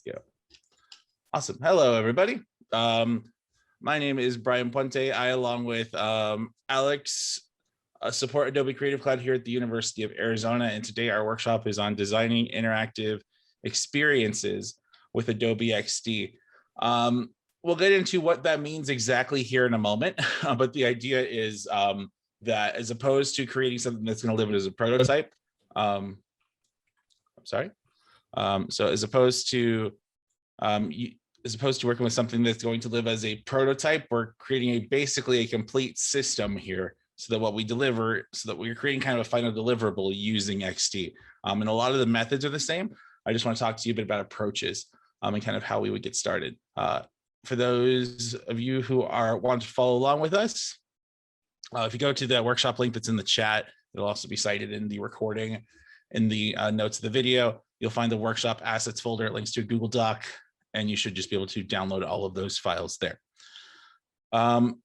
Let's go. Awesome. Hello, everybody. My name is Brian Puente. I, along with Alex, support Adobe Creative Cloud here at the University of Arizona. And today our workshop is on designing interactive experiences with Adobe XD. We'll get into what that means exactly here in a moment, but the idea is that as opposed to creating something that's going to live as a prototype, I'm sorry. So as opposed to working with something that's going to live as a prototype, we're creating basically a complete system here so that what we deliver, so that we're creating kind of a final deliverable using XD. And a lot of the methods are the same. I just want to talk to you a bit about approaches and kind of how we would get started. For those of you who want to follow along with us, if you go to the workshop link that's in the chat, it'll also be cited in the recording, in the notes of the video. You'll find the workshop assets folder. It links to a Google Doc, and you should just be able to download all of those files there.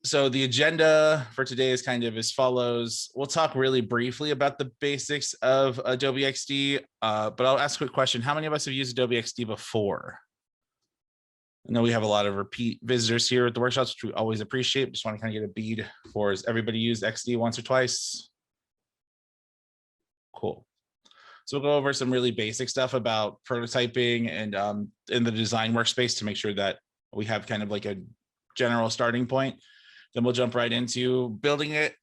So the agenda for today is kind of as follows. We'll talk really briefly about the basics of Adobe XD, but I'll ask a quick question. How many of us have used Adobe XD before? I know we have a lot of repeat visitors here at the workshops, which we always appreciate. Just want to kind of get a bead for, has everybody used XD once or twice? Cool. So we'll go over some really basic stuff about prototyping and in the design workspace to make sure that we have kind of like a general starting point. Then we'll jump right into building it,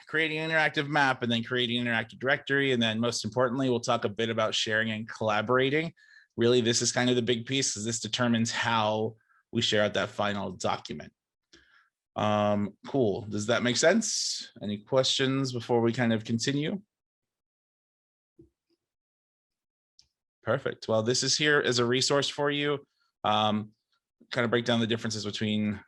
creating an interactive map, and then creating an interactive directory. And then most importantly, we'll talk a bit about sharing and collaborating. Really, this is kind of the big piece because this determines how we share out that final document. Cool. Does that make sense? Any questions before we kind of continue? Perfect. Well, this is here as a resource for you. Kind of break down the differences between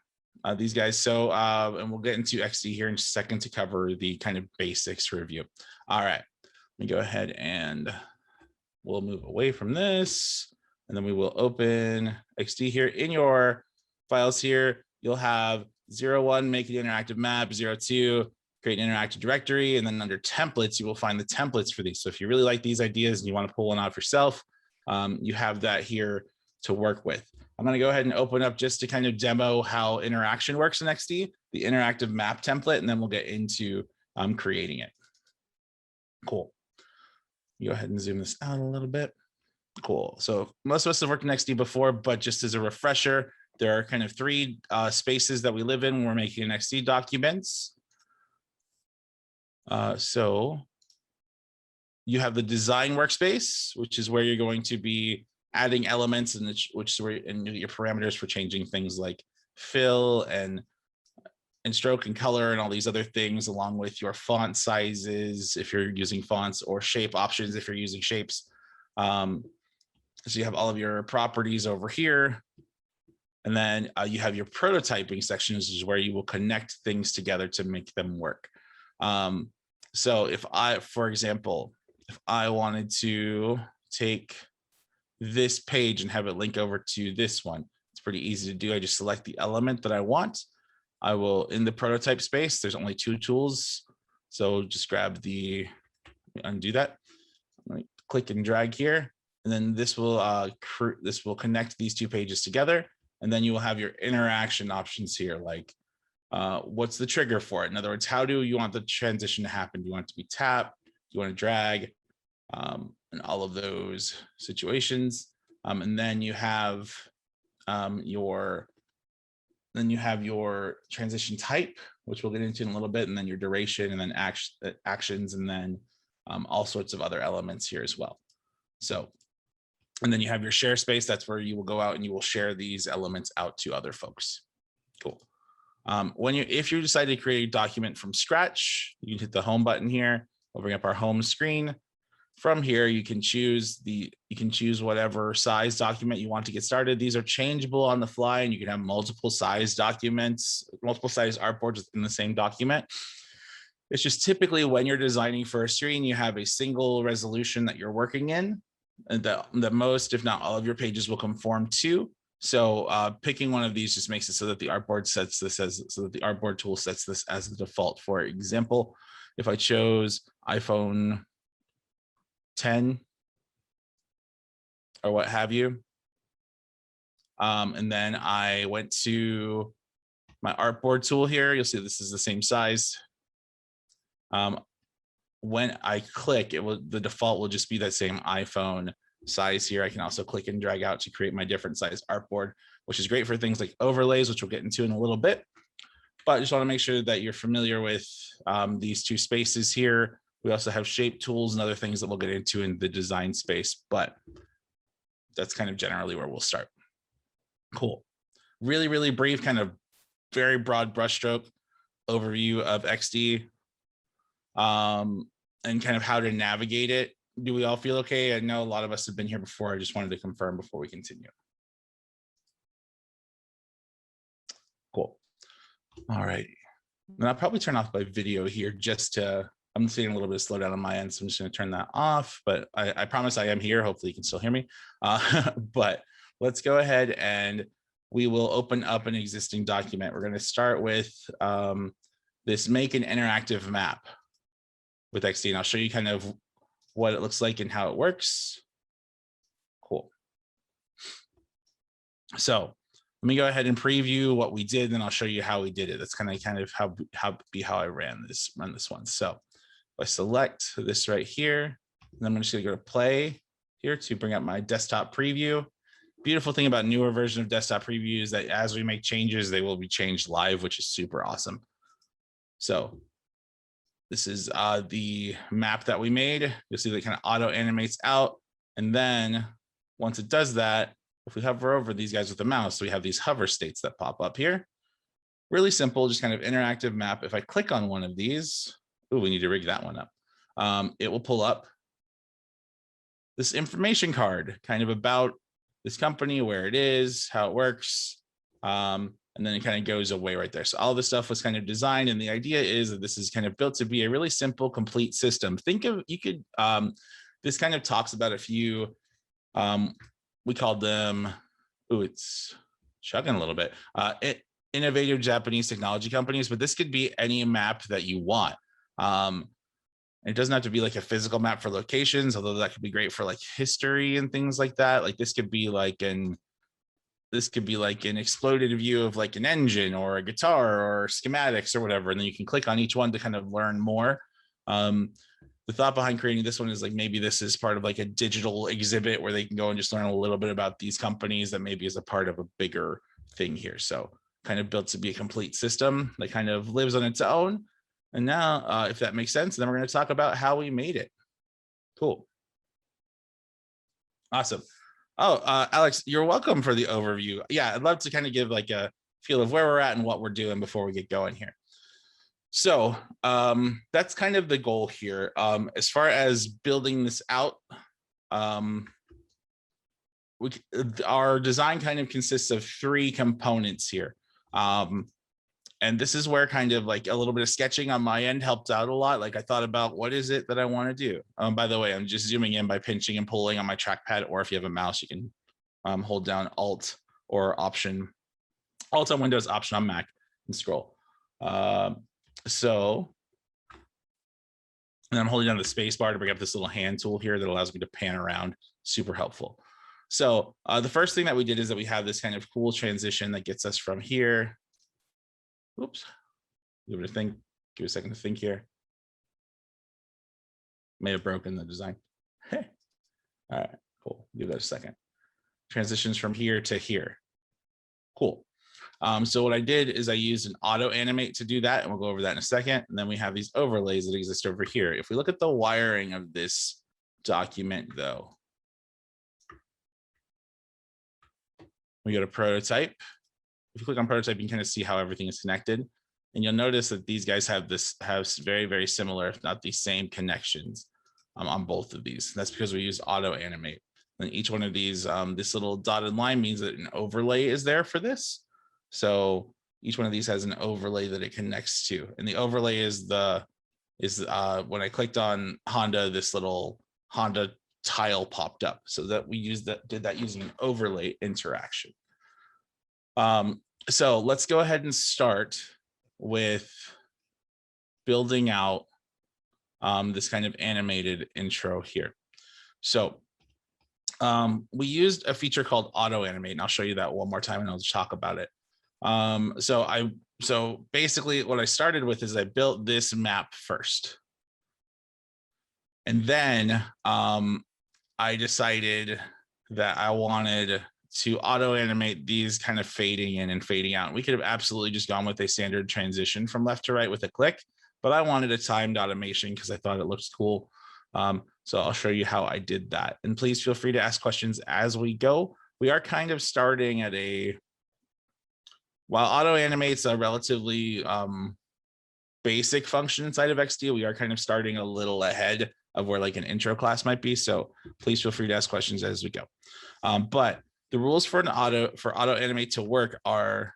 these guys. So, and we'll get into XD here in just a second to cover the kind of basics review. All right, let me go ahead and we'll move away from this, and then we will open XD here. In your files here, you'll have 01, make an interactive map, 02, create an interactive directory, and then under templates, you will find the templates for these. So if you really like these ideas and you want to pull one off yourself, you have that here to work with. I'm going to go ahead and open up just to kind of demo how interaction works in XD, the interactive map template, and then we'll get into creating it. Cool. Go ahead and zoom this out a little bit. Cool. So most of us have worked in XD before, but just as a refresher, there are kind of three spaces that we live in when we're making an XD documents. So you have the design workspace, which is where you're going to be adding elements, and which is where your parameters for changing things like fill and stroke and color and all these other things, along with your font sizes if you're using fonts, or shape options if you're using shapes. So you have all of your properties over here. And then you have your prototyping section, which is where you will connect things together to make them work. So if for example, if I wanted to take this page and have it link over to this one, it's pretty easy to do. I just select the element that I want. I will, in the prototype space, there's only two tools. So just grab undo that. Click and drag here. And then this will connect these two pages together. And then you will have your interaction options here, like what's the trigger for it? In other words, how do you want the transition to happen? Do you want it to be tap? Do you want to drag? And all of those situations. And then you have your transition type, which we'll get into in a little bit, and then your duration, and then actions, and then all sorts of other elements here as well. So, and then you have your share space. That's where you will go out and you will share these elements out to other folks. Cool. If you decide to create a document from scratch, you can hit the home button here. We'll bring up our home screen. From here, you can choose whatever size document you want to get started. These are changeable on the fly, and you can have multiple size documents, multiple size artboards in the same document. It's just typically when you're designing for a screen, you have a single resolution that you're working in, and that most, if not all, of your pages will conform to. So picking one of these just makes it so that the artboard the artboard tool sets this as the default. For example, if I chose iPhone 10 or what have you, And then I went to my artboard tool here. You'll see this is the same size. When I click, the default will just be that same iPhone size here. I can also click and drag out to create my different size artboard, which is great for things like overlays, which we'll get into in a little bit. But I just want to make sure that you're familiar with these two spaces here. We also have shape tools and other things that we'll get into in the design space, but that's kind of generally where we'll start. Cool. Really, really brief, kind of very broad brushstroke overview of XD and kind of how to navigate it. Do we all feel okay? I know a lot of us have been here before. I just wanted to confirm before we continue. Cool. All right. And I'll probably turn off my video here just to, I'm seeing a little bit of slowdown on my end, so I'm just going to turn that off, but I promise I am here. Hopefully you can still hear me. But let's go ahead and we will open up an existing document. We're going to start with this make an interactive map with XD, and I'll show you kind of what it looks like and how it works. Cool. So let me go ahead and preview what we did, and I'll show you how we did it. That's kind of how I run this one. So I select this right here, and I'm just going to go to play here to bring up my desktop preview. Beautiful thing about newer version of desktop preview is that as we make changes, they will be changed live, which is super awesome. So this is the map that we made. You'll see that it kind of auto animates out. And then once it does that, if we hover over these guys with the mouse, so we have these hover states that pop up here. Really simple, just kind of interactive map. If I click on one of these, oh, we need to rig that one up. It will pull up this information card kind of about this company, where it is, how it works. And then it kind of goes away right there. So all this stuff was kind of designed. And the idea is that this is kind of built to be a really simple, complete system. Think of, you could, this kind of talks about a few, we called them, oh, it's chugging a little bit, innovative Japanese technology companies, but this could be any map that you want. It doesn't have to be like a physical map for locations, although that could be great for like history and things like that. Like this could be like an exploded view of like an engine or a guitar or schematics or whatever. And then you can click on each one to kind of learn more. The thought behind creating this one is like, maybe this is part of like a digital exhibit where they can go and just learn a little bit about these companies that maybe is a part of a bigger thing here. So kind of built to be a complete system that kind of lives on its own. And now, if that makes sense, then we're going to talk about how we made it. Cool. Awesome. Oh, Alex, you're welcome for the overview. Yeah, I'd love to kind of give like a feel of where we're at and what we're doing before we get going here. So that's kind of the goal here. As far as building this out, our design kind of consists of 3 components here. And this is where kind of like a little bit of sketching on my end helped out a lot. Like I thought about what is it that I want to do. By the way, I'm just zooming in by pinching and pulling on my trackpad, or if you have a mouse, you can hold down Alt or Option. Alt on Windows, Option on Mac, and scroll. So, and I'm holding down the space bar to bring up this little hand tool here that allows me to pan around. Super helpful. So the first thing that we did is that we have this kind of cool transition that gets us from here. Oops, give it a think. Give it a second to think here. May have broken the design. All right, cool. Give that a second. Transitions from here to here. Cool. So what I did is I used an auto animate to do that, and we'll go over that in a second. And then we have these overlays that exist over here. If we look at the wiring of this document, though, we go to prototype. If you click on prototype, you can kind of see how everything is connected. And you'll notice that these guys have very, very similar, if not the same connections on both of these. And that's because we use auto animate. And each one of these, this little dotted line means that an overlay is there for this. So each one of these has an overlay that it connects to. And the overlay is when I clicked on Honda, this little Honda tile popped up. So that we did that using an overlay interaction. So let's go ahead and start with building out this kind of animated intro here. So we used a feature called auto animate, and I'll show you that one more time and I'll just talk about it. So basically what I started with is I built this map first. And then I decided that I wanted to auto animate these kind of fading in and fading out. We could have absolutely just gone with a standard transition from left to right with a click, but I wanted a timed automation because I thought it looks cool. So I'll show you how I did that. And please feel free to ask questions as we go. We are kind of starting at while auto animates a relatively basic function inside of XD, we are kind of starting a little ahead of where like an intro class might be. So please feel free to ask questions as we go. But the rules for auto animate to work are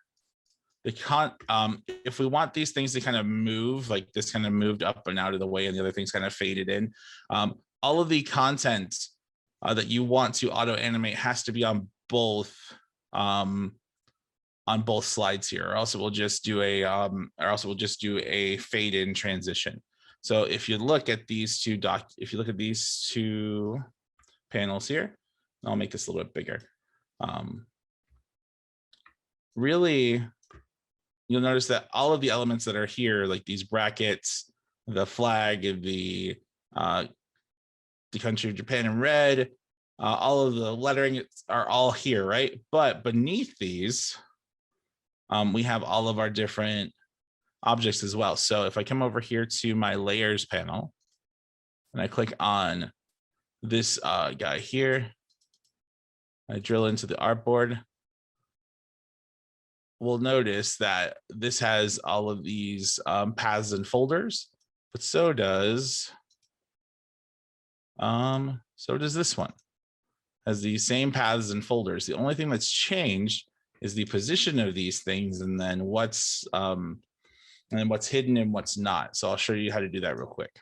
if we want these things to kind of move, like this kind of moved up and out of the way and the other things kind of faded in, all of the content that you want to auto animate has to be on both slides here, or else we'll just do a fade in transition. So if you look at these two panels here, I'll make this a little bit bigger. Really, you'll notice that all of the elements that are here, like these brackets, the flag, the country of Japan in red, all of the lettering are all here, right? But beneath these, we have all of our different objects as well. So if I come over here to my layers panel and I click on this guy here, I drill into the artboard, we'll notice that this has all of these paths and folders, but so does this one. Has these same paths and folders. The only thing that's changed is the position of these things, and then what's hidden and what's not. So I'll show you how to do that real quick.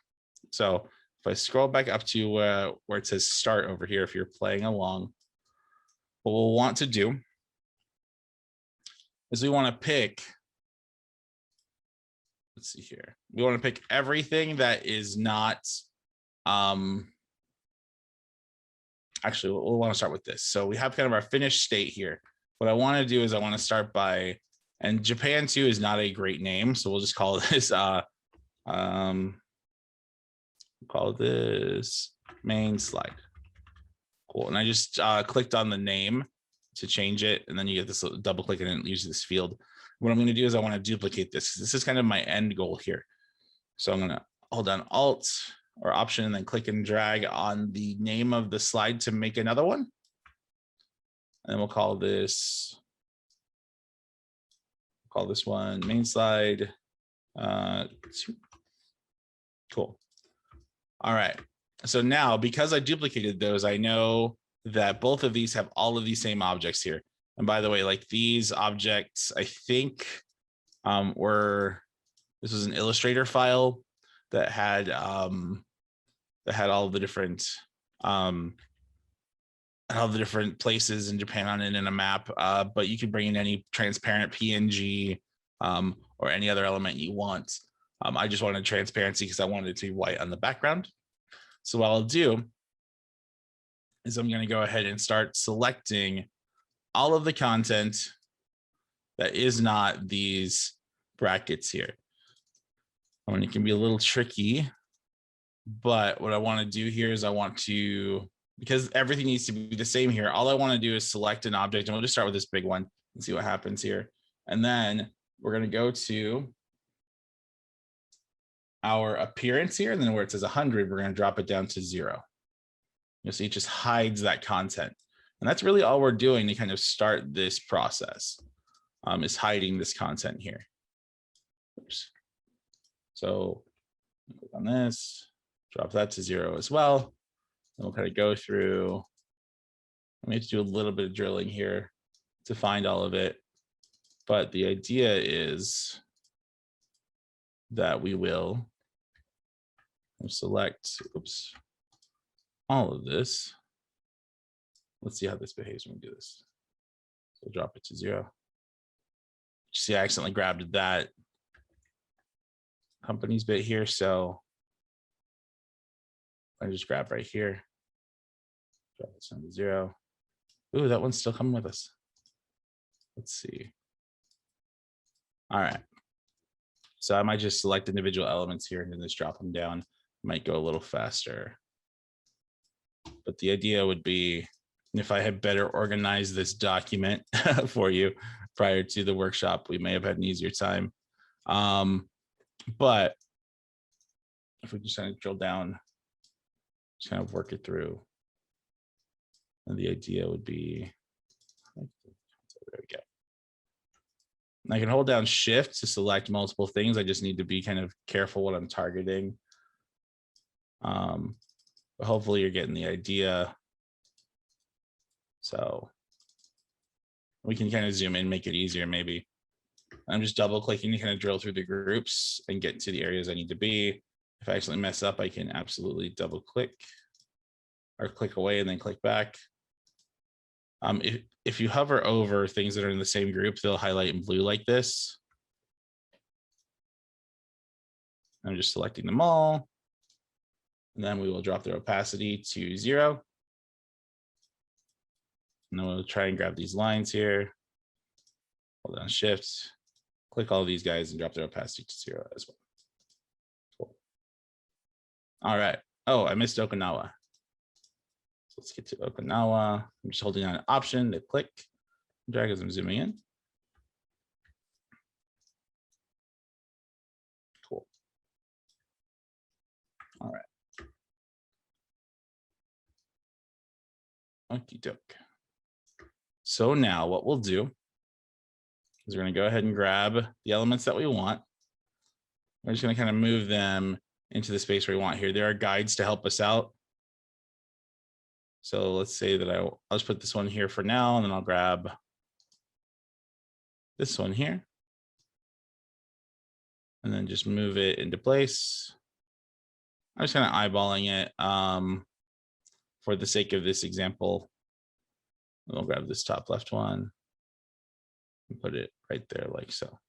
So if I scroll back up to where it says start over here, if you're playing along, what we'll want to do is we want to pick, let's see here. We want to pick everything that is not, actually, we'll want to start with this. So we have kind of our finished state here. What I want to do is I want to start by, and Japan 2 is not a great name, so we'll just call this main slide. Cool. And I just clicked on the name to change it, and then you get this double click and it uses this field. What I'm going to do is I want to duplicate this. This is kind of my end goal here. So I'm going to hold down Alt or Option and then click and drag on the name of the slide to make another one. And we'll call this one main slide 2. Cool. All right. So now, because I duplicated those, I know that both of these have all of these same objects here. And by the way, like these objects, I think this was an Illustrator file that had all the different places in Japan on it in a map, but you could bring in any transparent PNG or any other element you want. I just wanted transparency because I wanted it to be white on the background. So what I'll do is I'm going to go ahead and start selecting all of the content that is not these brackets here. I mean, it can be a little tricky, but what I want to do here is because everything needs to be the same here, all I want to do is select an object, and we'll just start with this big one and see what happens here. And then we're going to go to our appearance here, and then where it says 100, we're going to drop it down to 0. You'll see it just hides that content. And that's really all we're doing to kind of start this process, is hiding this content here. Oops. So click on this, drop that to 0 as well. And we'll kind of go through. I have to do a little bit of drilling here to find all of it. But the idea is that we will select, all of this. Let's see how this behaves when we do this. So drop it to 0. See, I accidentally grabbed that company's bit here. So I just grab right here, Drop this down to 0. Ooh, that one's still coming with us. Let's see. All right. So I might just select individual elements here and then just drop them down. Might go a little faster. But the idea would be if I had better organized this document for you prior to the workshop, we may have had an easier time. But if we just kind of drill down, just kind of work it through. And the idea would be, there we go. I can hold down Shift to select multiple things. I just need to be kind of careful what I'm targeting. But hopefully you're getting the idea. So we can kind of zoom in, make it easier maybe. I'm just double clicking to kind of drill through the groups and get to the areas I need to be. If I actually mess up, I can absolutely double click or click away and then click back. If you hover over things that are in the same group, they'll highlight in blue like this. I'm just selecting them all. And then we will drop their opacity to 0. And then we'll try and grab these lines here. Hold down Shift, click all of these guys and drop their opacity to 0 as well. Cool. All right. Oh, I missed Okinawa. So let's get to Okinawa. I'm just holding down an Option to click, drag as I'm zooming in. Cool. All right. Okie doke. So now what we'll do is we're going to go ahead and grab the elements that we want. We're just going to kind of move them into the space where we want here. There are guides to help us out. So let's say that I'll just put this one here for now, and then I'll grab this one here. And then just move it into place. I'm just kind of eyeballing it for the sake of this example. We'll grab this top left one and put it right there like so.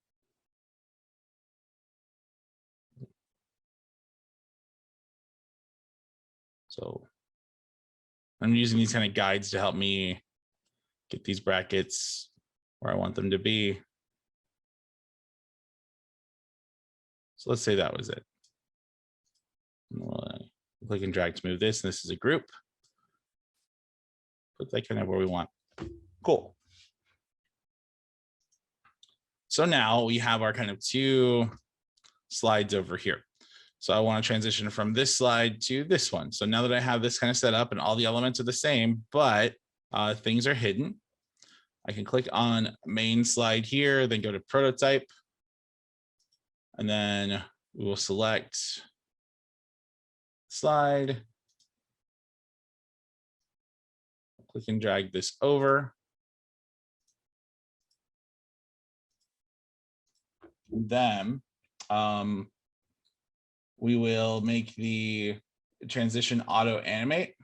So I'm using these kind of guides to help me get these brackets where I want them to be. So let's say that was it. We'll click and drag to move this, and this is a group. Put that kind of where we want. Cool. So now we have our kind of 2 slides over here. So I want to transition from this slide to this one. So now that I have this kind of set up and all the elements are the same, but things are hidden, I can click on main slide here, then go to prototype. And then we will select slide. Click and drag this over. Then we will make the transition auto animate.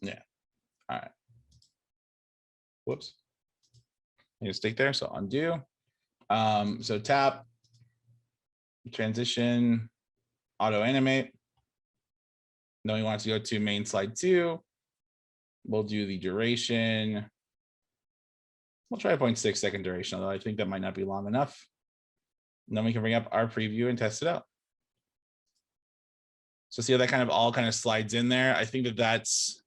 Yeah. All right. Whoops. I need to stick there. So undo. So tap, transition, auto animate. Then we want to go to main slide 2. We'll do the duration. We'll try a 0.6 second duration, although I think that might not be long enough. And then we can bring up our preview and test it out. So see how that kind of slides in there. I think that that's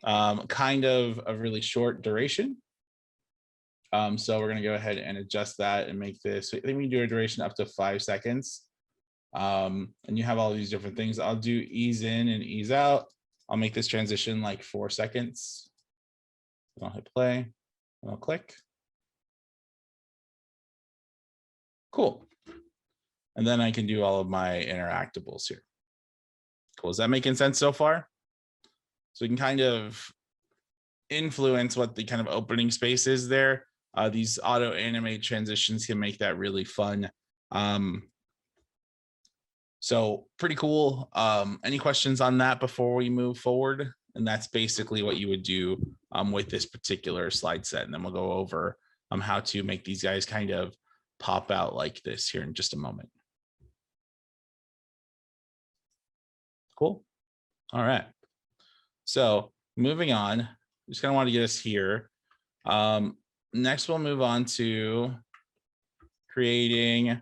kind of a really short duration. So we're going to go ahead and adjust that and make this. I think we can do a duration up to 5 seconds. And you have all these different things. I'll do ease in and ease out. I'll make this transition like 4 seconds. I'll hit play and I'll click. Cool. And then I can do all of my interactables here. Cool. Is that making sense so far? So we can kind of influence what the kind of opening space is there. These auto animate transitions can make that really fun. So pretty cool. Any questions on that before we move forward? And that's basically what you would do with this particular slide set. And then we'll go over how to make these guys kind of pop out like this here in just a moment. Cool. All right. So moving on, just kind of want to get us here. Next, we'll move on to creating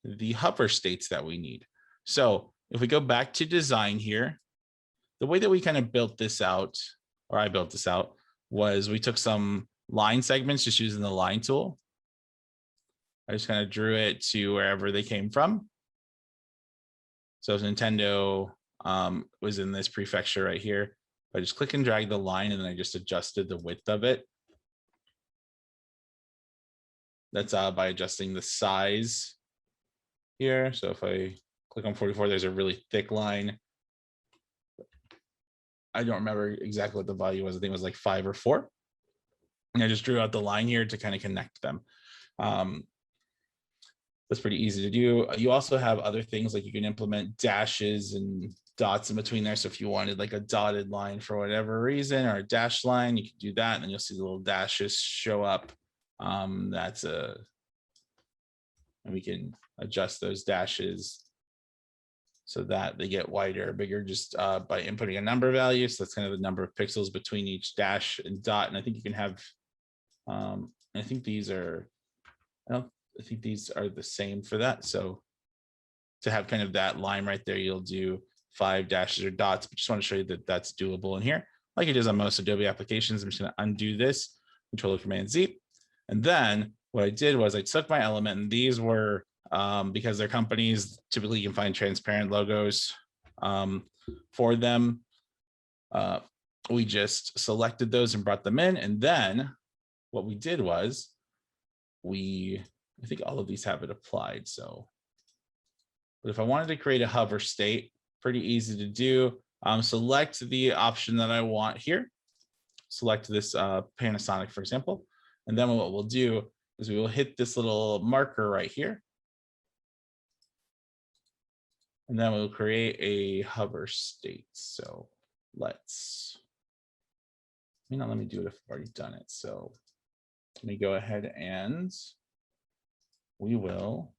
the hover states that we need. So if we go back to design here, the way that we kind of built this out, or I built this out, was we took some line segments just using the line tool. I just kind of drew it to wherever they came from. So if Nintendo was in this prefecture right here, I just click and drag the line and then I just adjusted the width of it. That's by adjusting the size here. So if I click on 44, there's a really thick line. I don't remember exactly what the value was. I think it was like 5 or 4. And I just drew out the line here to kind of connect them. That's pretty easy to do. You also have other things like you can implement dashes and dots in between there. So if you wanted like a dotted line for whatever reason or a dash line, you can do that. And then you'll see the little dashes show up. And we can adjust those dashes so that they get wider or bigger just by inputting a number value. So that's kind of the number of pixels between each dash and dot. And I think you can have, I think these are, I think these are the same for that. So to have kind of that line right there, you'll do 5 dashes or dots, but just want to show you that that's doable in here. Like it is on most Adobe applications. I'm just going to undo this, Control Command Z. And then what I did was I took my element, and these were, because they're companies, typically you can find transparent logos for them. We just selected those and brought them in. And then what we did was I think all of these have it applied. So, but if I wanted to create a hover state, pretty easy to do. Select the option that I want here. Select this Panasonic, for example. And then what we'll do is we will hit this little marker right here. And then we'll create a hover state. So let me do it if I've already done it. So let me go ahead and we will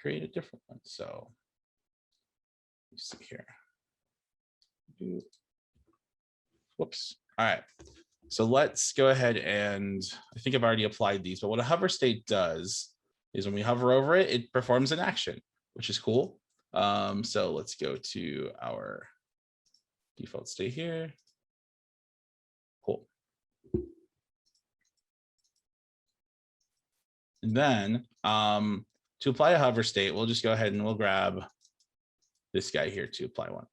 create a different one. So let's see here. Whoops. All right. So let's go ahead and I think I've already applied these, but what a hover state does is when we hover over it, it performs an action, which is cool. So let's go to our default state here. Cool. And then to apply a hover state, we'll just go ahead and we'll grab this guy here to apply one.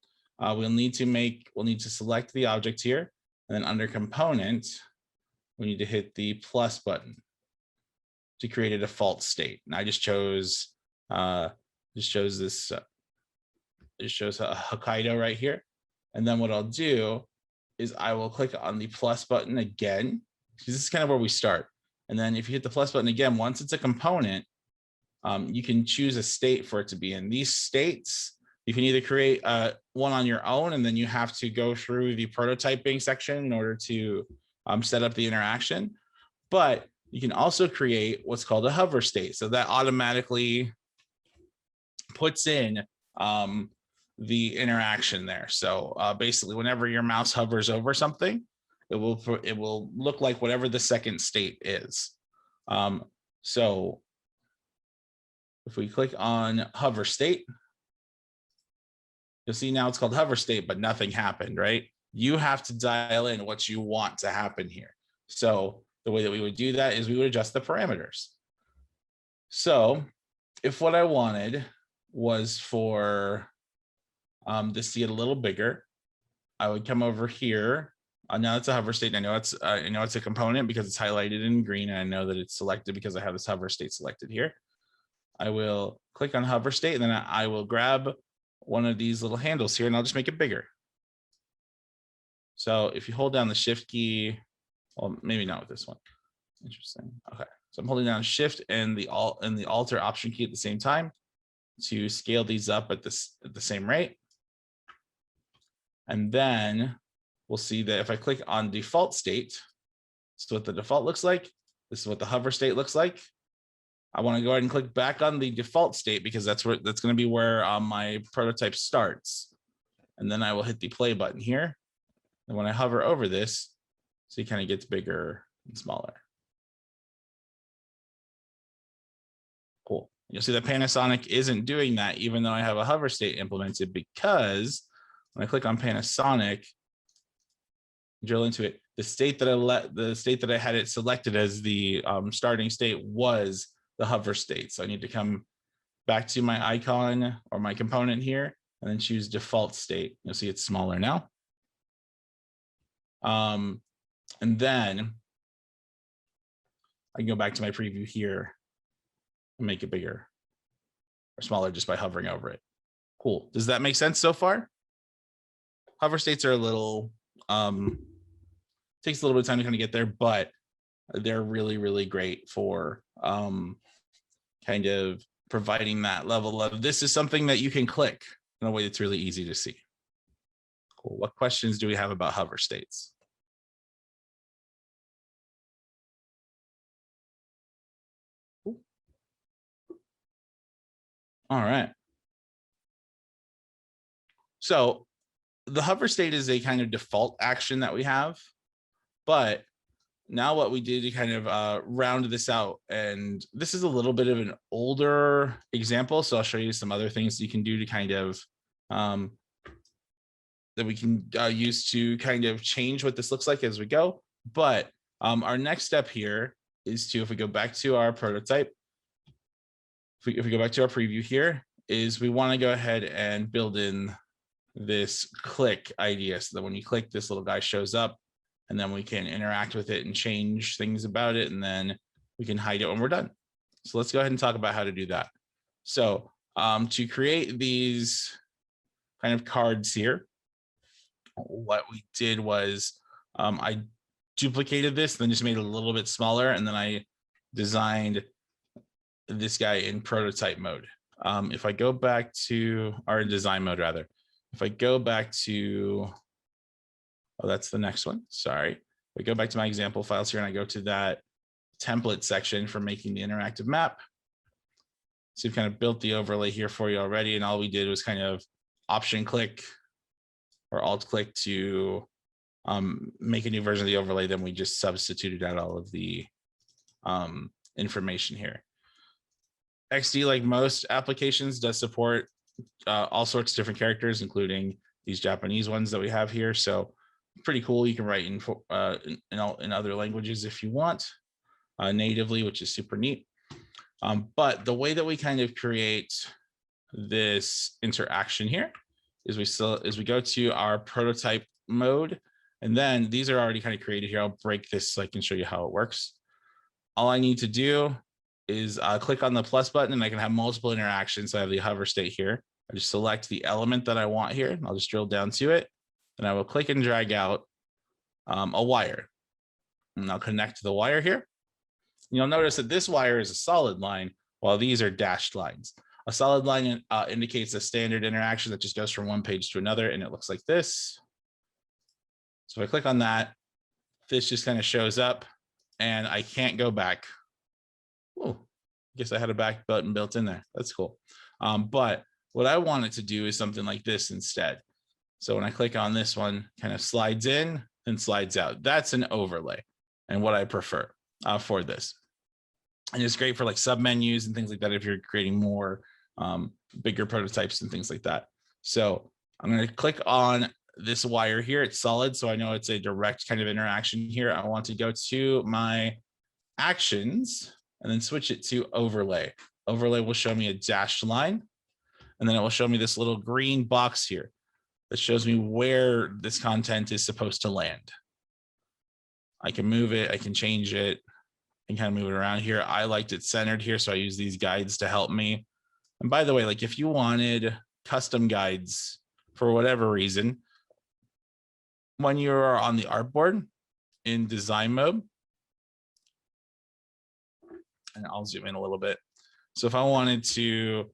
We'll need to select the object here, and then under component, we need to hit the plus button to create a default state. And I just chose this. It shows a Hokkaido right here. And then what I'll do is I will click on the plus button again, because this is kind of where we start. And then if you hit the plus button again, once it's a component, you can choose a state for it to be in. These states, you can either create one on your own, and then you have to go through the prototyping section in order to set up the interaction. But you can also create what's called a hover state. So that automatically puts in the interaction there. So basically, whenever your mouse hovers over something, it will look like whatever the second state is. So if we click on hover state, you'll see now it's called hover state, but nothing happened, right? You have to dial in what you want to happen here. So the way that we would do that is we would adjust the parameters. So if what I wanted was for this to get a little bigger, I would come over here. Now it's a hover state. I know it's a component because it's highlighted in green, and I know that it's selected because I have this hover state selected here. I will click on hover state, and then I will grab one of these little handles here, and I'll just make it bigger. So if you hold down the shift key, well, maybe not with this one. Interesting. Okay, so I'm holding down shift and the alt and the alter option key at the same time to scale these up at the same rate. And then we'll see that if I click on default state, this is what the default looks like. This is what the hover state looks like. I want to go ahead and click back on the default state because that's going to be where my prototype starts. and then I will hit the play button here. And when I hover over this, so it kind of gets bigger and smaller. Cool. You'll see that Panasonic isn't doing that, even though I have a hover state implemented, because when I click on Panasonic, drill into it, the state that I had it selected as the starting state was the hover state. So I need to come back to my icon or my component here and then choose default state. You'll see it's smaller now. And then I can go back to my preview here and make it bigger or smaller just by hovering over it. Cool. Does that make sense so far? Hover states are a little, takes a little bit of time to kind of get there, but they're really, really great for kind of providing that level of, this is something that you can click in a way that's really easy to see. Cool. What questions do we have about hover states? All right. So the hover state is a kind of default action that we have, but now what we did to kind of round this out, and this is a little bit of an older example, so I'll show you some other things you can do to kind of that we can use to kind of change what this looks like as we go. But our next step here is to, if we go back to our prototype, if we go back to our preview here, is we want to go ahead and build in this click idea, so that when you click, this little guy shows up, and then we can interact with it and change things about it, and then we can hide it when we're done. So let's go ahead and talk about how to do that. So to create these kind of cards here, what we did was I duplicated this, then just made it a little bit smaller, and then I designed this guy in prototype mode. If I go back to our design mode, rather, if I go back to, oh, that's the next one. Sorry. We go back to my example files here and I go to that template section for making the interactive map. So we've kind of built the overlay here for you already. And all we did was kind of option click or alt click to make a new version of the overlay. Then we just substituted out all of the information here. XD, like most applications, does support all sorts of different characters, including these Japanese ones that we have here. So pretty cool. You can write in other languages if you want, natively, which is super neat. But the way that we kind of create this interaction here is we go to our prototype mode, and then these are already kind of created here. I'll break this so I can show you how it works. All I need to do is click on the plus button, and I can have multiple interactions. So I have the hover state here. I just select the element that I want here, and I'll just drill down to it. And I will click and drag out a wire. And I'll connect the wire here. You'll notice that this wire is a solid line, while these are dashed lines. A solid line indicates a standard interaction that just goes from one page to another, and it looks like this. So if I click on that, this just kind of shows up, and I can't go back. Oh, I guess I had a back button built in there. That's cool. But what I want it to do is something like this instead. So when I click on this one, kind of slides in and slides out. That's an overlay, and what I prefer for this. And it's great for like submenus and things like that if you're creating more bigger prototypes and things like that. So I'm going to click on this wire here. It's solid, so I know it's a direct kind of interaction here. I want to go to my actions and then switch it to overlay. Overlay will show me a dashed line, and then it will show me this little green box here that shows me where this content is supposed to land. I can move it, I can change it, and kind of move it around here. I liked it centered here, so I use these guides to help me. And by the way, like if you wanted custom guides for whatever reason, when you're on the artboard in design mode, and I'll zoom in a little bit. So if I wanted to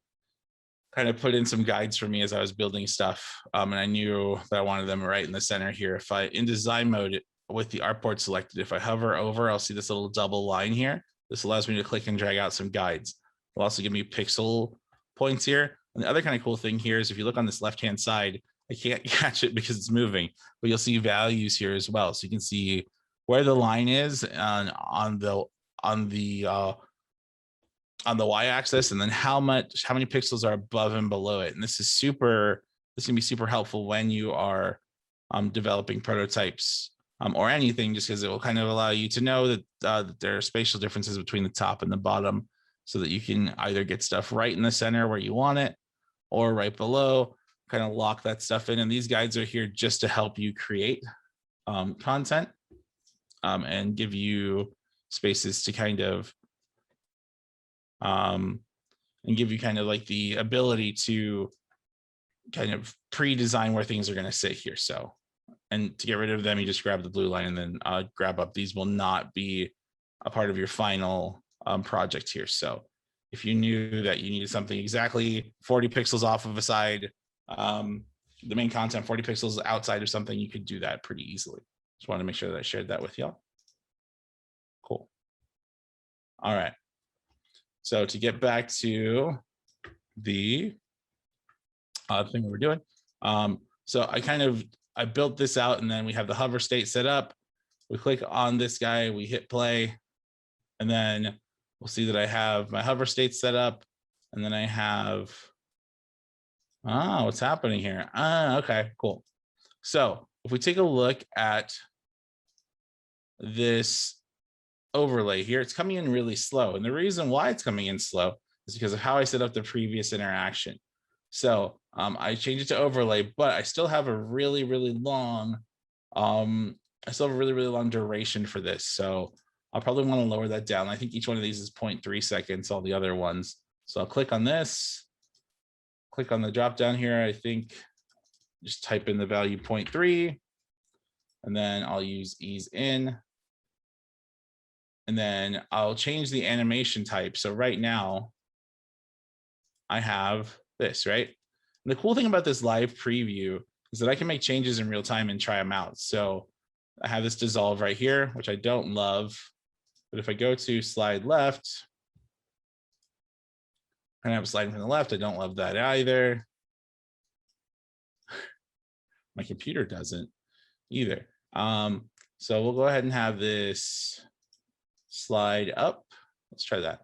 kind of put in some guides for me as I was building stuff, and I knew that I wanted them right in the center here, if I, in design mode with the artboard selected, if I hover over, I'll see this little double line here. This allows me to click and drag out some guides. It'll also give me pixel points here. And the other kind of cool thing here is if you look on this left-hand side, I can't catch it because it's moving, but you'll see values here as well. So you can see where the line is on the y-axis, and then how many pixels are above and below it. And this can be super helpful when you are developing prototypes or anything, just because it will kind of allow you to know that there are spatial differences between the top and the bottom, so that you can either get stuff right in the center where you want it or right below, kind of lock that stuff in. And these guides are here just to help you create content and give you spaces to kind of like the ability to kind of pre-design where things are going to sit here. So, and to get rid of them, you just grab the blue line and then grab up. These will not be a part of your final project here. So if you knew that you needed something exactly 40 pixels off of a side, the main content 40 pixels outside of something, you could do that pretty easily. Just wanted to make sure that I shared that with y'all. Cool. All right. So to get back to the thing we were doing, so I built this out, and then we have the hover state set up. We click on this guy, we hit play, and then we'll see that I have my hover state set up, and then I have, what's happening here? Okay, cool. So if we take a look at this overlay here, it's coming in really slow. And the reason why it's coming in slow is because of how I set up the previous interaction. So I changed it to overlay, but I still have a really, really long, duration for this. So I'll probably want to lower that down. I think each one of these is 0.3 seconds, all the other ones. So I'll click on this, click on the drop down here. I think just type in the value 0.3, and then I'll use ease in. And then I'll change the animation type. So right now I have this, right? And the cool thing about this live preview is that I can make changes in real time and try them out. So I have this dissolve right here, which I don't love. But if I go to slide left, and I have a slide from the left, I don't love that either. My computer doesn't either. So we'll go ahead and have this slide up. Let's try that.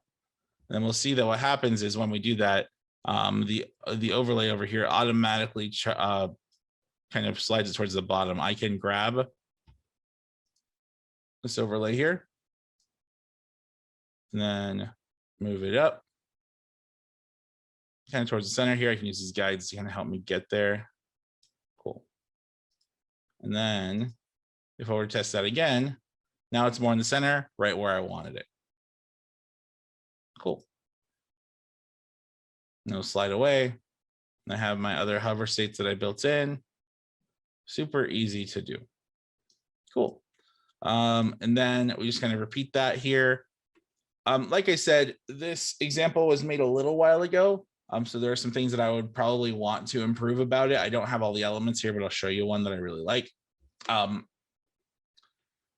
And then we'll see that what happens is when we do that, the overlay over here automatically kind of slides it towards the bottom. I can grab this overlay here and then move it up kind of towards the center here. I can use these guides to kind of help me get there. Cool. And then if I were to test that again, now it's more in the center, right where I wanted it. Cool. No slide away. And I have my other hover states that I built in. Super easy to do. Cool. And then we just kind of repeat that here. Like I said, this example was made a little while ago. So there are some things that I would probably want to improve about it. I don't have all the elements here, but I'll show you one that I really like.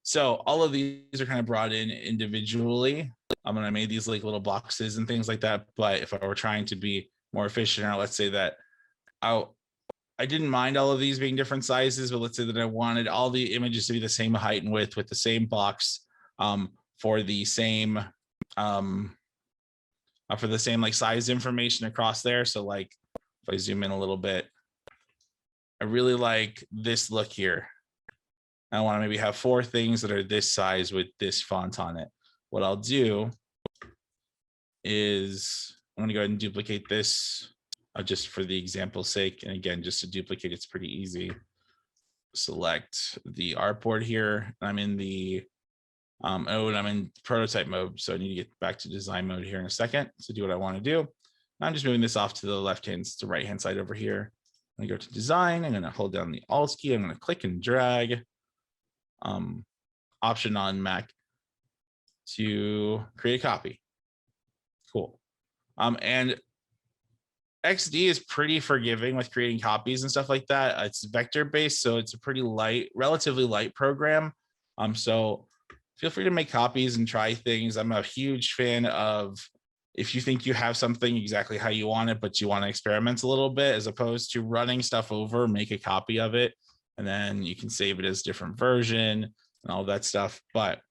So all of these are kind of brought in individually. And I made these like little boxes and things like that. But if I were trying to be more efficient, or let's say that I didn't mind all of these being different sizes, but let's say that I wanted all the images to be the same height and width with the same box for the same like size information across there. So like if I zoom in a little bit, I really like this look here. I want to maybe have 4 things that are this size with this font on it. What I'll do is I'm going to go ahead and duplicate this just for the example's sake. And again, just to duplicate, it's pretty easy. Select the artboard here. I'm in the I'm in prototype mode, so I need to get back to design mode here in a second to do what I want to do. I'm just moving this off to the to right hand side over here. I'm going to go to design. I'm going to hold down the Alt key. I'm going to click and drag option on Mac to create a copy. Cool. And XD is pretty forgiving with creating copies and stuff like that. It's vector based, so it's a pretty light, relatively light program. So feel free to make copies and try things. I'm a huge fan of if you think you have something exactly how you want it, but you want to experiment a little bit, as opposed to running stuff over, make a copy of it, and then you can save it as different version and all that stuff. But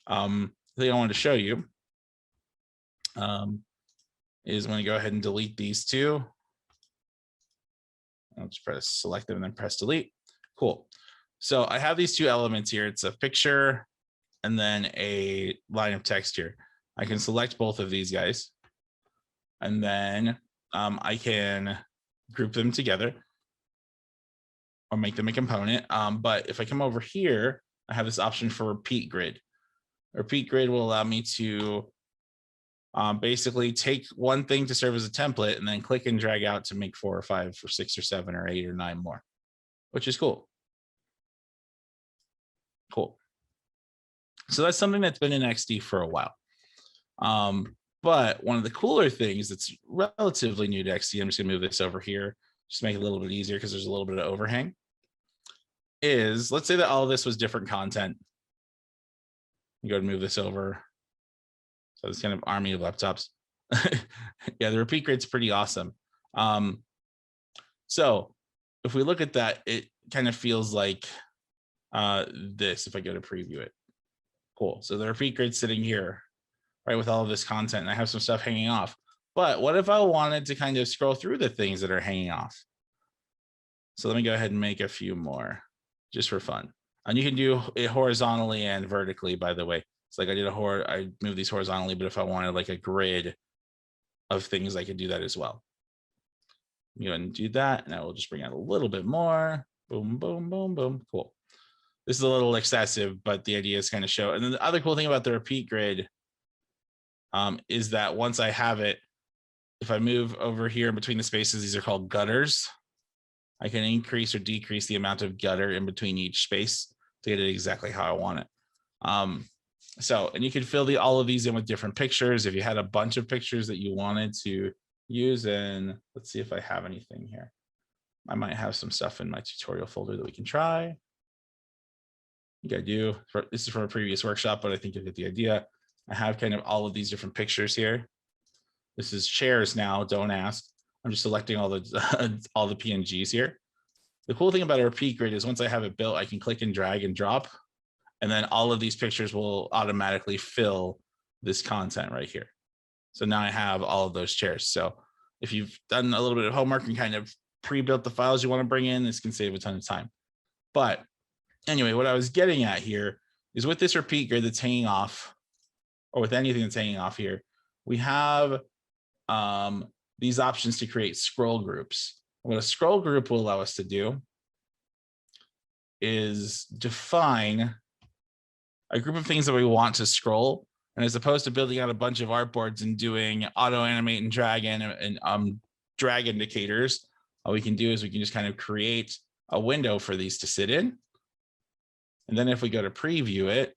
the thing I wanted to show you is I'm going to go ahead and delete these two. I'll just press select them and then press delete. Cool. So I have these two elements here. It's a picture and then a line of text here. I can select both of these guys, and then I can group them together or make them a component. But if I come over here, I have this option for repeat grid. A repeat grid will allow me to basically take one thing to serve as a template and then click and drag out to make 4 or 5 or 6 or 7 or 8 or 9 more, which is cool. Cool. So that's something that's been in XD for a while. But one of the cooler things that's relatively new to XD, I'm just gonna move this over here, just make it a little bit easier because there's a little bit of overhang, is let's say that all of this was different content. You go to move this over. So this kind of army of laptops. Yeah, the repeat grid's pretty awesome. So if we look at that, it kind of feels like this if I go to preview it. Cool. So the repeat grid's sitting here, right, with all of this content, and I have some stuff hanging off. But what if I wanted to kind of scroll through the things that are hanging off? So let me go ahead and make a few more just for fun. And you can do it horizontally and vertically, by the way. It's like I moved these horizontally, but if I wanted like a grid of things, I could do that as well. Go ahead and do that, and I will just bring out a little bit more. Boom, boom, boom, boom. Cool. This is a little excessive, but the idea is kind of show. And then the other cool thing about the repeat grid is that once I have it, if I move over here in between the spaces, these are called gutters. I can increase or decrease the amount of gutter in between each space to get it exactly how I want it. And you can fill all of these in with different pictures. If you had a bunch of pictures that you wanted to use, and let's see if I have anything here. I might have some stuff in my tutorial folder that we can try. I think I do. This is from a previous workshop, but I think you get the idea. I have kind of all of these different pictures here. This is chairs now, don't ask. I'm just selecting all the all the PNGs here. The cool thing about a repeat grid is once I have it built, I can click and drag and drop, and then all of these pictures will automatically fill this content right here. So now I have all of those chairs. So if you've done a little bit of homework and kind of pre-built the files you want to bring in, this can save a ton of time. But anyway, what I was getting at here is with this repeat grid that's hanging off, or with anything that's hanging off here, we have these options to create scroll groups. What a scroll group will allow us to do is define a group of things that we want to scroll. And as opposed to building out a bunch of artboards and doing auto animate and drag and drag indicators, all we can do is we can just kind of create a window for these to sit in. And then if we go to preview it,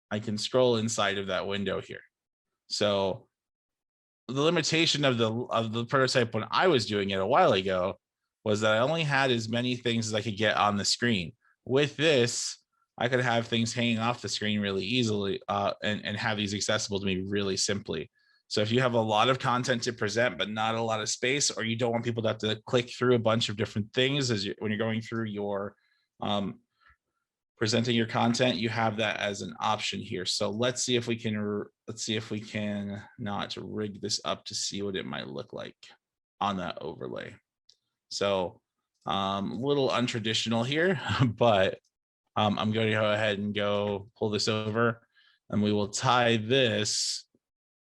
I can scroll inside of that window here. So the limitation of the prototype when I was doing it a while ago was that I only had as many things as I could get on the screen. With this, I could have things hanging off the screen really easily and have these accessible to me really simply. So if you have a lot of content to present, but not a lot of space, or you don't want people to have to click through a bunch of different things when you're going through your presenting your content, you have that as an option here. So let's see if we can not rig this up to see what it might look like on that overlay. So a little untraditional here, but I'm going to go ahead and go pull this over, and we will tie this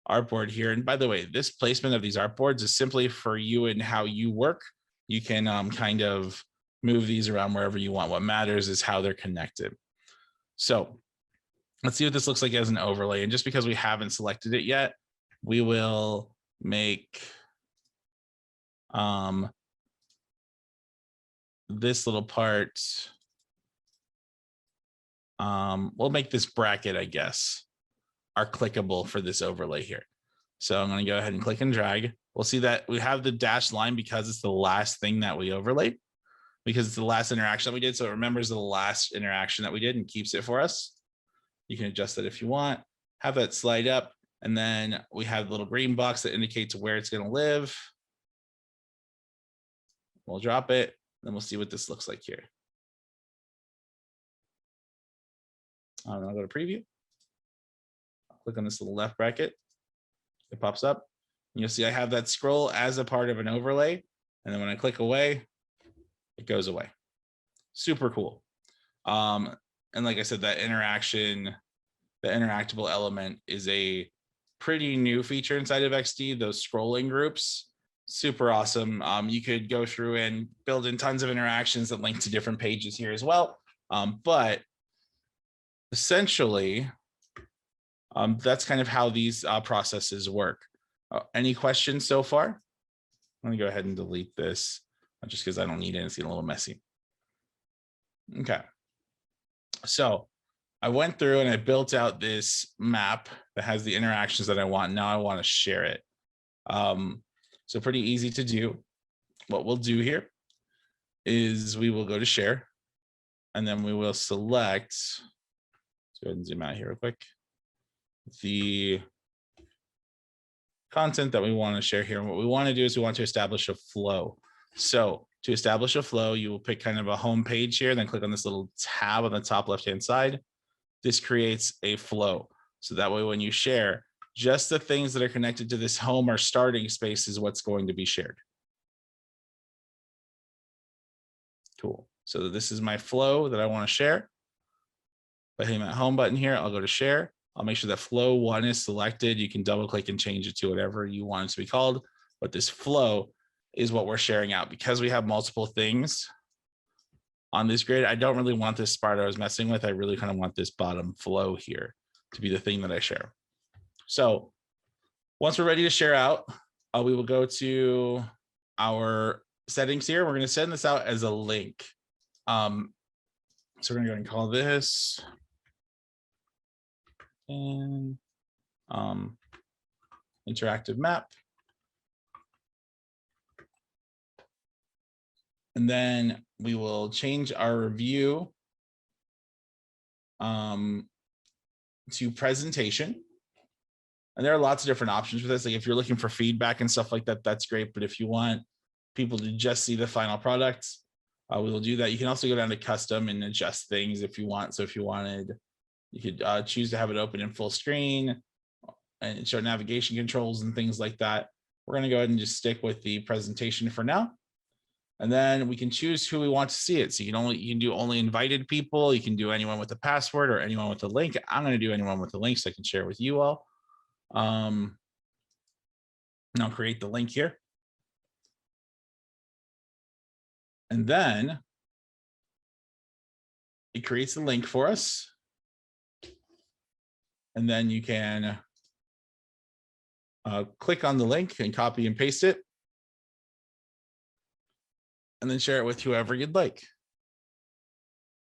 artboard here. And by the way, this placement of these artboards is simply for you and how you work. You can kind of move these around wherever you want. What matters is how they're connected. So let's see what this looks like as an overlay. And just because we haven't selected it yet, we will make this little part. We'll make this bracket, I guess, are clickable for this overlay here. So I'm going to go ahead and click and drag. We'll see that we have the dashed line because it's the last thing that we overlaid, because it's the last interaction that we did. So it remembers the last interaction that we did and keeps it for us. You can adjust that if you want, have that slide up, And then we have the little green box that indicates where it's going to live. We'll drop it, then we'll see what this looks like here. I'll go to preview. I'll click on this little left bracket. It pops up. And you'll see I have that scroll as a part of an overlay. And then when I click away, it goes away. Super cool. And like I said, that interaction, the interactable element is a pretty new feature inside of XD, those scrolling groups. Super awesome. You could go through and build in tons of interactions that link to different pages here as well. But essentially, that's kind of how these processes work. Any questions so far? Let me go ahead and delete this just because I don't need it. It's getting a little messy. Okay. So I went through and I built out this map that has the interactions that I want. Now I want to share it. So pretty easy to do. What we'll do here is we will go to share, and then we will select, let's go ahead and zoom out here real quick, the content that we want to share here. And what we want to do is we want to establish a flow. So to establish a flow, you will pick kind of a home page here, then click on this little tab on the top left-hand side. This creates a flow. So that way, when you share, just the things that are connected to this home or starting space is what's going to be shared. Cool. So this is my flow that I want to share. By hitting that home button here, I'll go to share. I'll make sure that flow 1 is selected. You can double click and change it to whatever you want it to be called. But this flow is what we're sharing out. Because we have multiple things on this grid, I don't really want this part I was messing with. I really kind of want this bottom flow here to be the thing that I share. So once we're ready to share out, we will go to our settings here. We're going to send this out as a link. So we're going to go and call this and interactive map. And then we will change our review to presentation. And there are lots of different options for this. Like if you're looking for feedback and stuff like that, that's great. But if you want people to just see the final product, we will do that. You can also go down to custom and adjust things if you want. So if you wanted, you could choose to have it open in full screen and show navigation controls and things like that. We're going to go ahead and just stick with the presentation for now. And then we can choose who we want to see it. So you can do only invited people. You can do anyone with a password or anyone with a link. I'm going to do anyone with a link so I can share it with you all. And I'll create the link here. And then it creates the link for us. And then you can click on the link and copy and paste it. And then share it with whoever you'd like.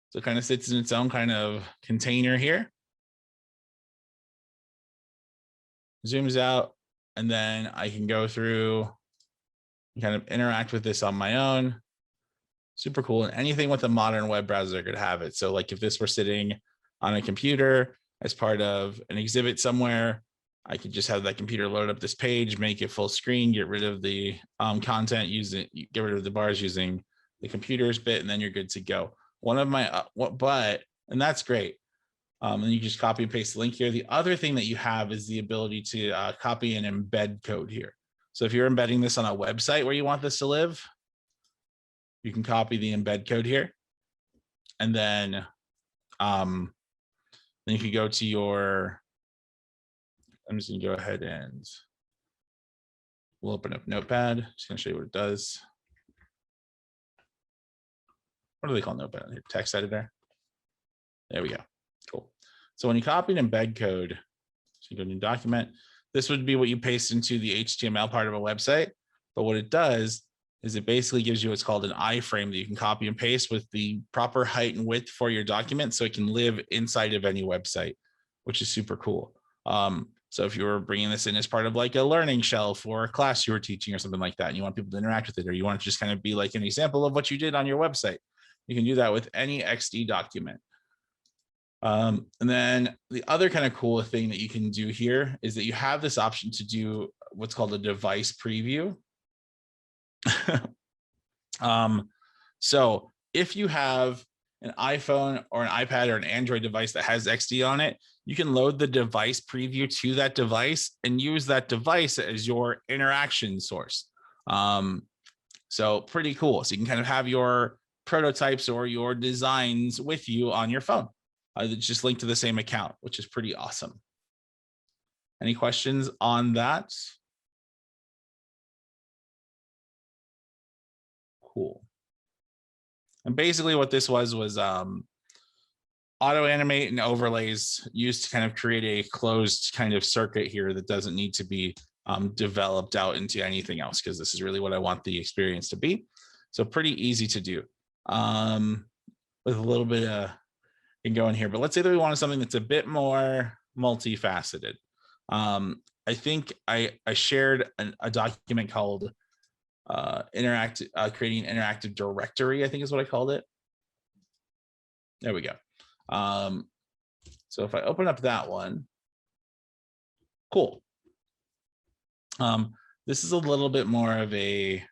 So it kind of sits in its own kind of container here. Zooms out, and then I can go through and kind of interact with this on my own. Super cool. And anything with a modern web browser could have it. So like if this were sitting on a computer as part of an exhibit somewhere, I could just have that computer load up this page, make it full screen, get rid of the content, get rid of the bars using the computer's bit, and then you're good to go. One of my, and that's great. And you just copy and paste the link here. The other thing that you have is the ability to copy and embed code here. So if you're embedding this on a website where you want this to live, you can copy the embed code here. And then you can go to your, I'm just gonna go ahead and we'll open up Notepad. Just gonna show you what it does. What do they call Notepad here? Text editor. There we go. Cool. So when you copy and embed code, so you go to new document, this would be what you paste into the HTML part of a website. But what it does is it basically gives you what's called an iframe that you can copy and paste with the proper height and width for your document, so it can live inside of any website, which is super cool. So if you were bringing this in as part of like a learning shelf or a class you were teaching or something like that, and you want people to interact with it, or you want to just kind of be like an example of what you did on your website, you can do that with any XD document. And then the other kind of cool thing that you can do here is that you have this option to do what's called a device preview. So if you have an iPhone or an iPad or an Android device that has XD on it, you can load the device preview to that device and use that device as your interaction source. So pretty cool. So you can kind of have your prototypes or your designs with you on your phone. It's just linked to the same account, which is pretty awesome. Any questions on that? Cool. And basically what this was auto animate and overlays used to kind of create a closed kind of circuit here that doesn't need to be developed out into anything else, because this is really what I want the experience to be. So pretty easy to do with a little bit of can go in here. But let's say that we wanted something that's a bit more multifaceted. I think I shared a document called creating an interactive directory, I think is what I called it. There we go. So if I open up that one, cool. This is a little bit more of a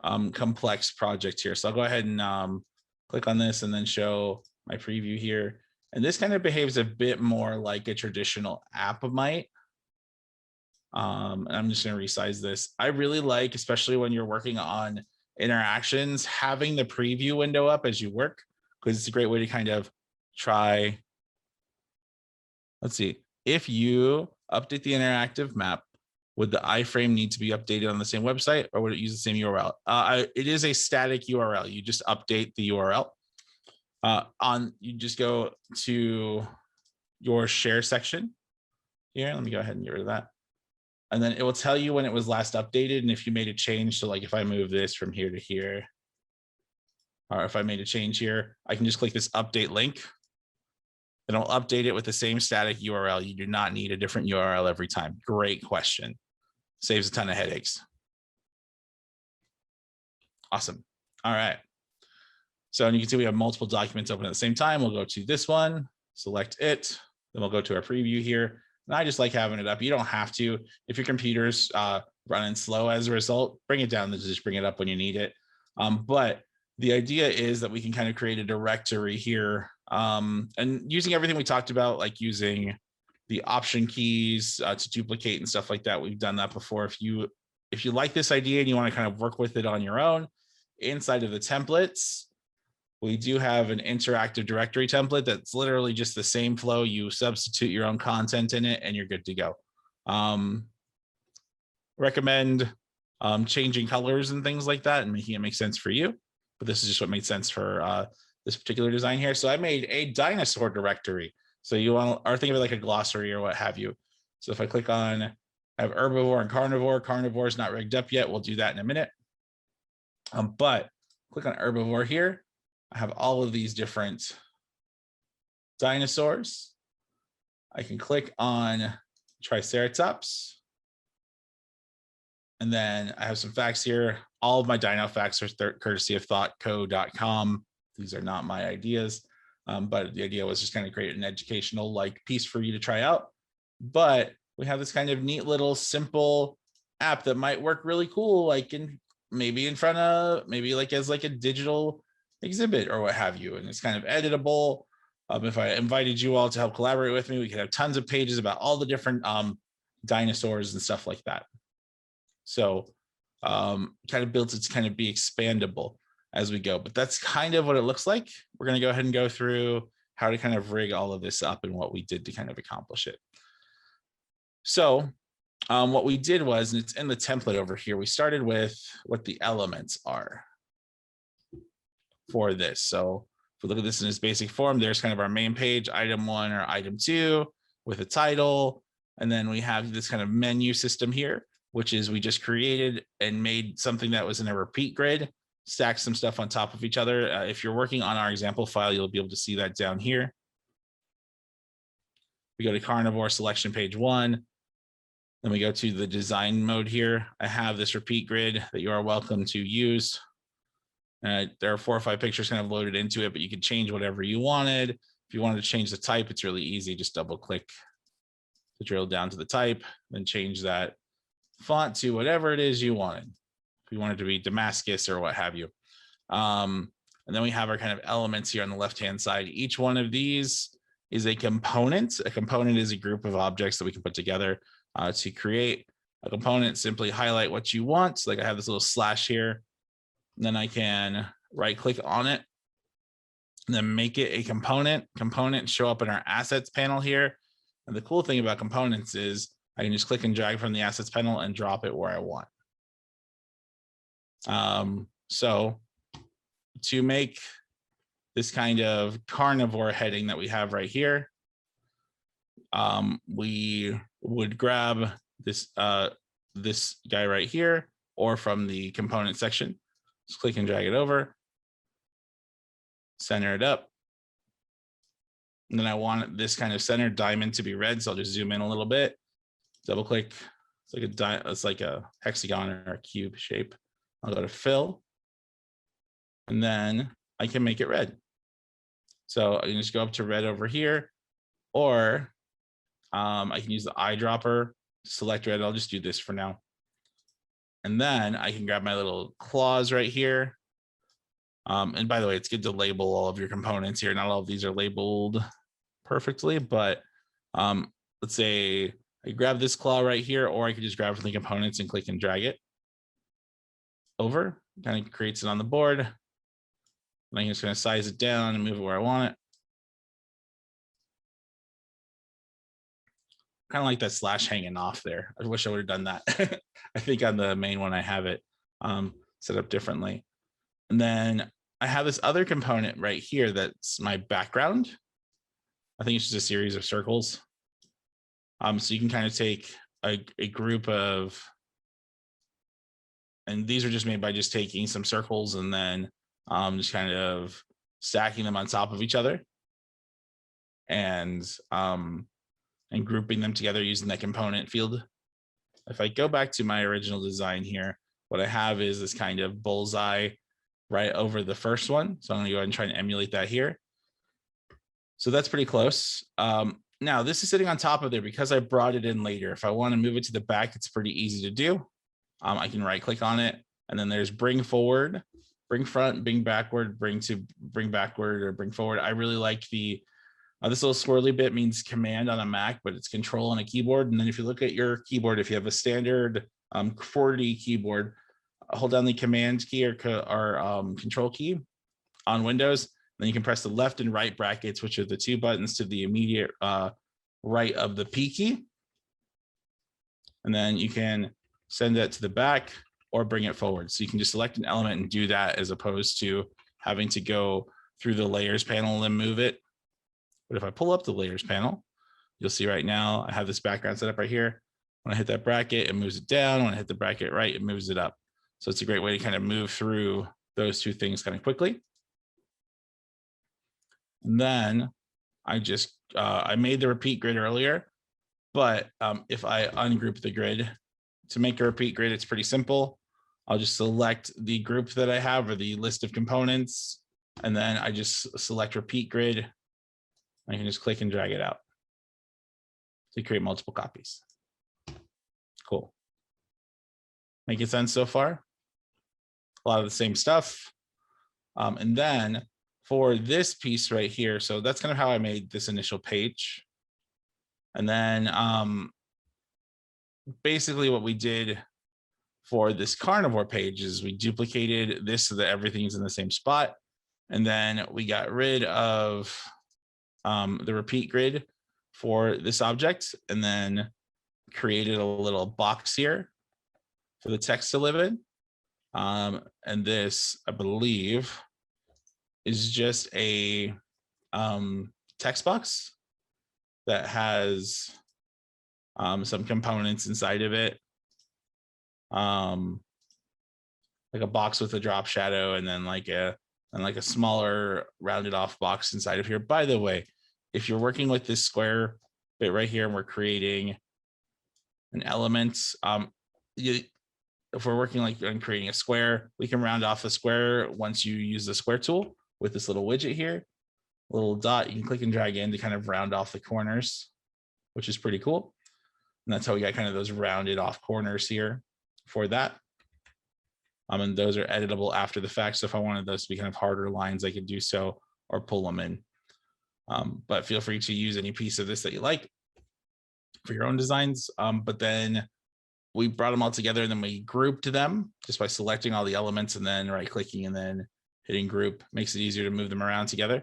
complex project here. So I'll go ahead and click on this and then show my preview here. And this kind of behaves a bit more like a traditional app might. And I'm just going to resize this. I really like, especially when you're working on interactions, having the preview window up as you work, because it's a great way to kind of try. Let's see, if you update the interactive map, would the iframe need to be updated on the same website, or would it use the same URL? It is a static URL. You just update the URL. You just go to your share section here. Let me go ahead and get rid of that. And then it will tell you when it was last updated. And if you made a change, so like if I move this from here to here, or if I made a change here, I can just click this update link. And I'll update it with the same static URL. You do not need a different URL every time. Great question. Saves a ton of headaches. Awesome. All right. So and you can see we have multiple documents open at the same time. We'll go to this one, select it. Then we'll go to our preview here. And I just like having it up. You don't have to. If your computer's running slow as a result, bring it down and just bring it up when you need it. But the idea is that we can kind of create a directory here and using everything we talked about, like using the option keys to duplicate and stuff like that. We've done that before. If you like this idea and you want to kind of work with it on your own, inside of the templates, we do have an interactive directory template that's literally just the same flow. You substitute your own content in it and you're good to go. Recommend changing colors and things like that and making it make sense for you. But this is just what made sense for this particular design here. So I made a dinosaur directory. So you want to think of it like a glossary or what have you. So if I click on, I have herbivore and carnivore. Carnivore is not rigged up yet. We'll do that in a minute. But click on herbivore here. I have all of these different dinosaurs. I can click on Triceratops. And then I have some facts here. All of my dino facts are courtesy of thoughtco.com. These are not my ideas, but the idea was just kind of create an educational piece for you to try out. But we have this kind of neat little simple app that might work really cool, like maybe in front of, maybe like as like a digital exhibit or what have you. And it's kind of editable. If I invited you all to help collaborate with me, we could have tons of pages about all the different dinosaurs and stuff like that. So kind of built it to kind of be expandable as we go, but that's kind of what it looks like. We're going to go ahead and go through how to kind of rig all of this up and what we did to kind of accomplish it. So what we did was, and it's in the template over here, we started with what the elements are for this. So if we look at this in its basic form, there's kind of our main page, item 1 or item 2 with a title. And then we have this kind of menu system here, which is we just created and made something that was in a repeat grid, stack some stuff on top of each other. If you're working on our example file, you'll be able to see that down here. We go to carnivore selection page 1. Then we go to the design mode here. I have this repeat grid that you are welcome to use. There are 4 or 5 pictures kind of loaded into it, but you can change whatever you wanted. If If you wanted to change the type, it's really easy. Just double click to drill down to the type, then change that font to whatever it is you wanted. If you wanted to be Damascus or what have you. And then we have our kind of elements here on the left-hand side. Each one of these is a component. A component is a group of objects that we can put together to create a component. Simply highlight what you want. So like I have this little slash here, and then I can right click on it and then make it a component. Components show up in our assets panel here. And the cool thing about components is I can just click and drag from the assets panel and drop it where I want. So to make this kind of carnivore heading that we have right here, we would grab this this guy right here, or from the component section, just click and drag it over, center it up. And then I want this kind of center diamond to be red. So I'll just zoom in a little bit, double click. It's like a hexagon or a cube shape. I'll go to fill, and then I can make it red. So I can just go up to red over here, or I can use the eyedropper, select red. I'll just do this for now. And then I can grab my little claws right here. And by the way, it's good to label all of your components here. Not all of these are labeled perfectly, but let's say I grab this claw right here, or I could just grab from the components and click and drag it over. Kind of creates it on the board. And I'm just going to size it down and move it where I want it. Kind of like that slash hanging off there. I wish I would have done that. I think on the main one I have it set up differently. And then I have this other component right here that's my background. I think it's just a series of circles. So you can kind of take a group of, and these are just made by just taking some circles and then just kind of stacking them on top of each other and grouping them together using that component field. If I go back to my original design here, what I have is this kind of bullseye right over the first one. So I'm going to go ahead and try and emulate that here. So that's pretty close. Now this is sitting on top of there because I brought it in later. If I want to move it to the back, it's pretty easy to do. I can right click on it, and then there's bring forward, bring front, bring backward, bring backward, or bring forward. I really like the this little swirly bit means command on a Mac, but it's control on a keyboard. And then if you look at your keyboard, if you have a standard QWERTY keyboard, hold down the command key or control key on Windows. Then you can press the left and right brackets, which are the two buttons to the immediate right of the P key. And then you can send that to the back or bring it forward. So you can just select an element and do that, as opposed to having to go through the layers panel and move it. But if I pull up the layers panel, you'll see right now I have this background set up right here. When I hit that bracket, it moves it down. When I hit the bracket right, it moves it up. So it's a great way to kind of move through those two things kind of quickly. And then I just, I made the repeat grid earlier, but if I ungroup the grid, to make a repeat grid, it's pretty simple. I'll just select the group that I have or the list of components, and then I just select repeat grid. I can just click and drag it out to create multiple copies. Cool. Making sense so far? A lot of the same stuff. And then for this piece right here, so that's kind of how I made this initial page. And then basically what we did for this carnivore page is we duplicated this so that everything's in the same spot. And then we got rid of the repeat grid for this object, and then created a little box here for the text to live in. And this, I believe, is just a text box that has some components inside of it. Like a box with a drop shadow, and then like a smaller rounded off box inside of here. By the way, if you're working with this square bit right here and we're creating an element, if we're working like on creating a square, we can round off the square once you use the square tool with this little widget here. little dot you can click and drag in to kind of round off the corners, which is pretty cool. And that's how we got kind of those rounded off corners here for that. And those are editable after the fact. So if I wanted those to be kind of harder lines, I could do so or pull them in. But feel free to use any piece of this that you like for your own designs. But then we brought them all together and then we grouped them just by selecting all the elements and then right clicking and then hitting group. Makes it easier to move them around together.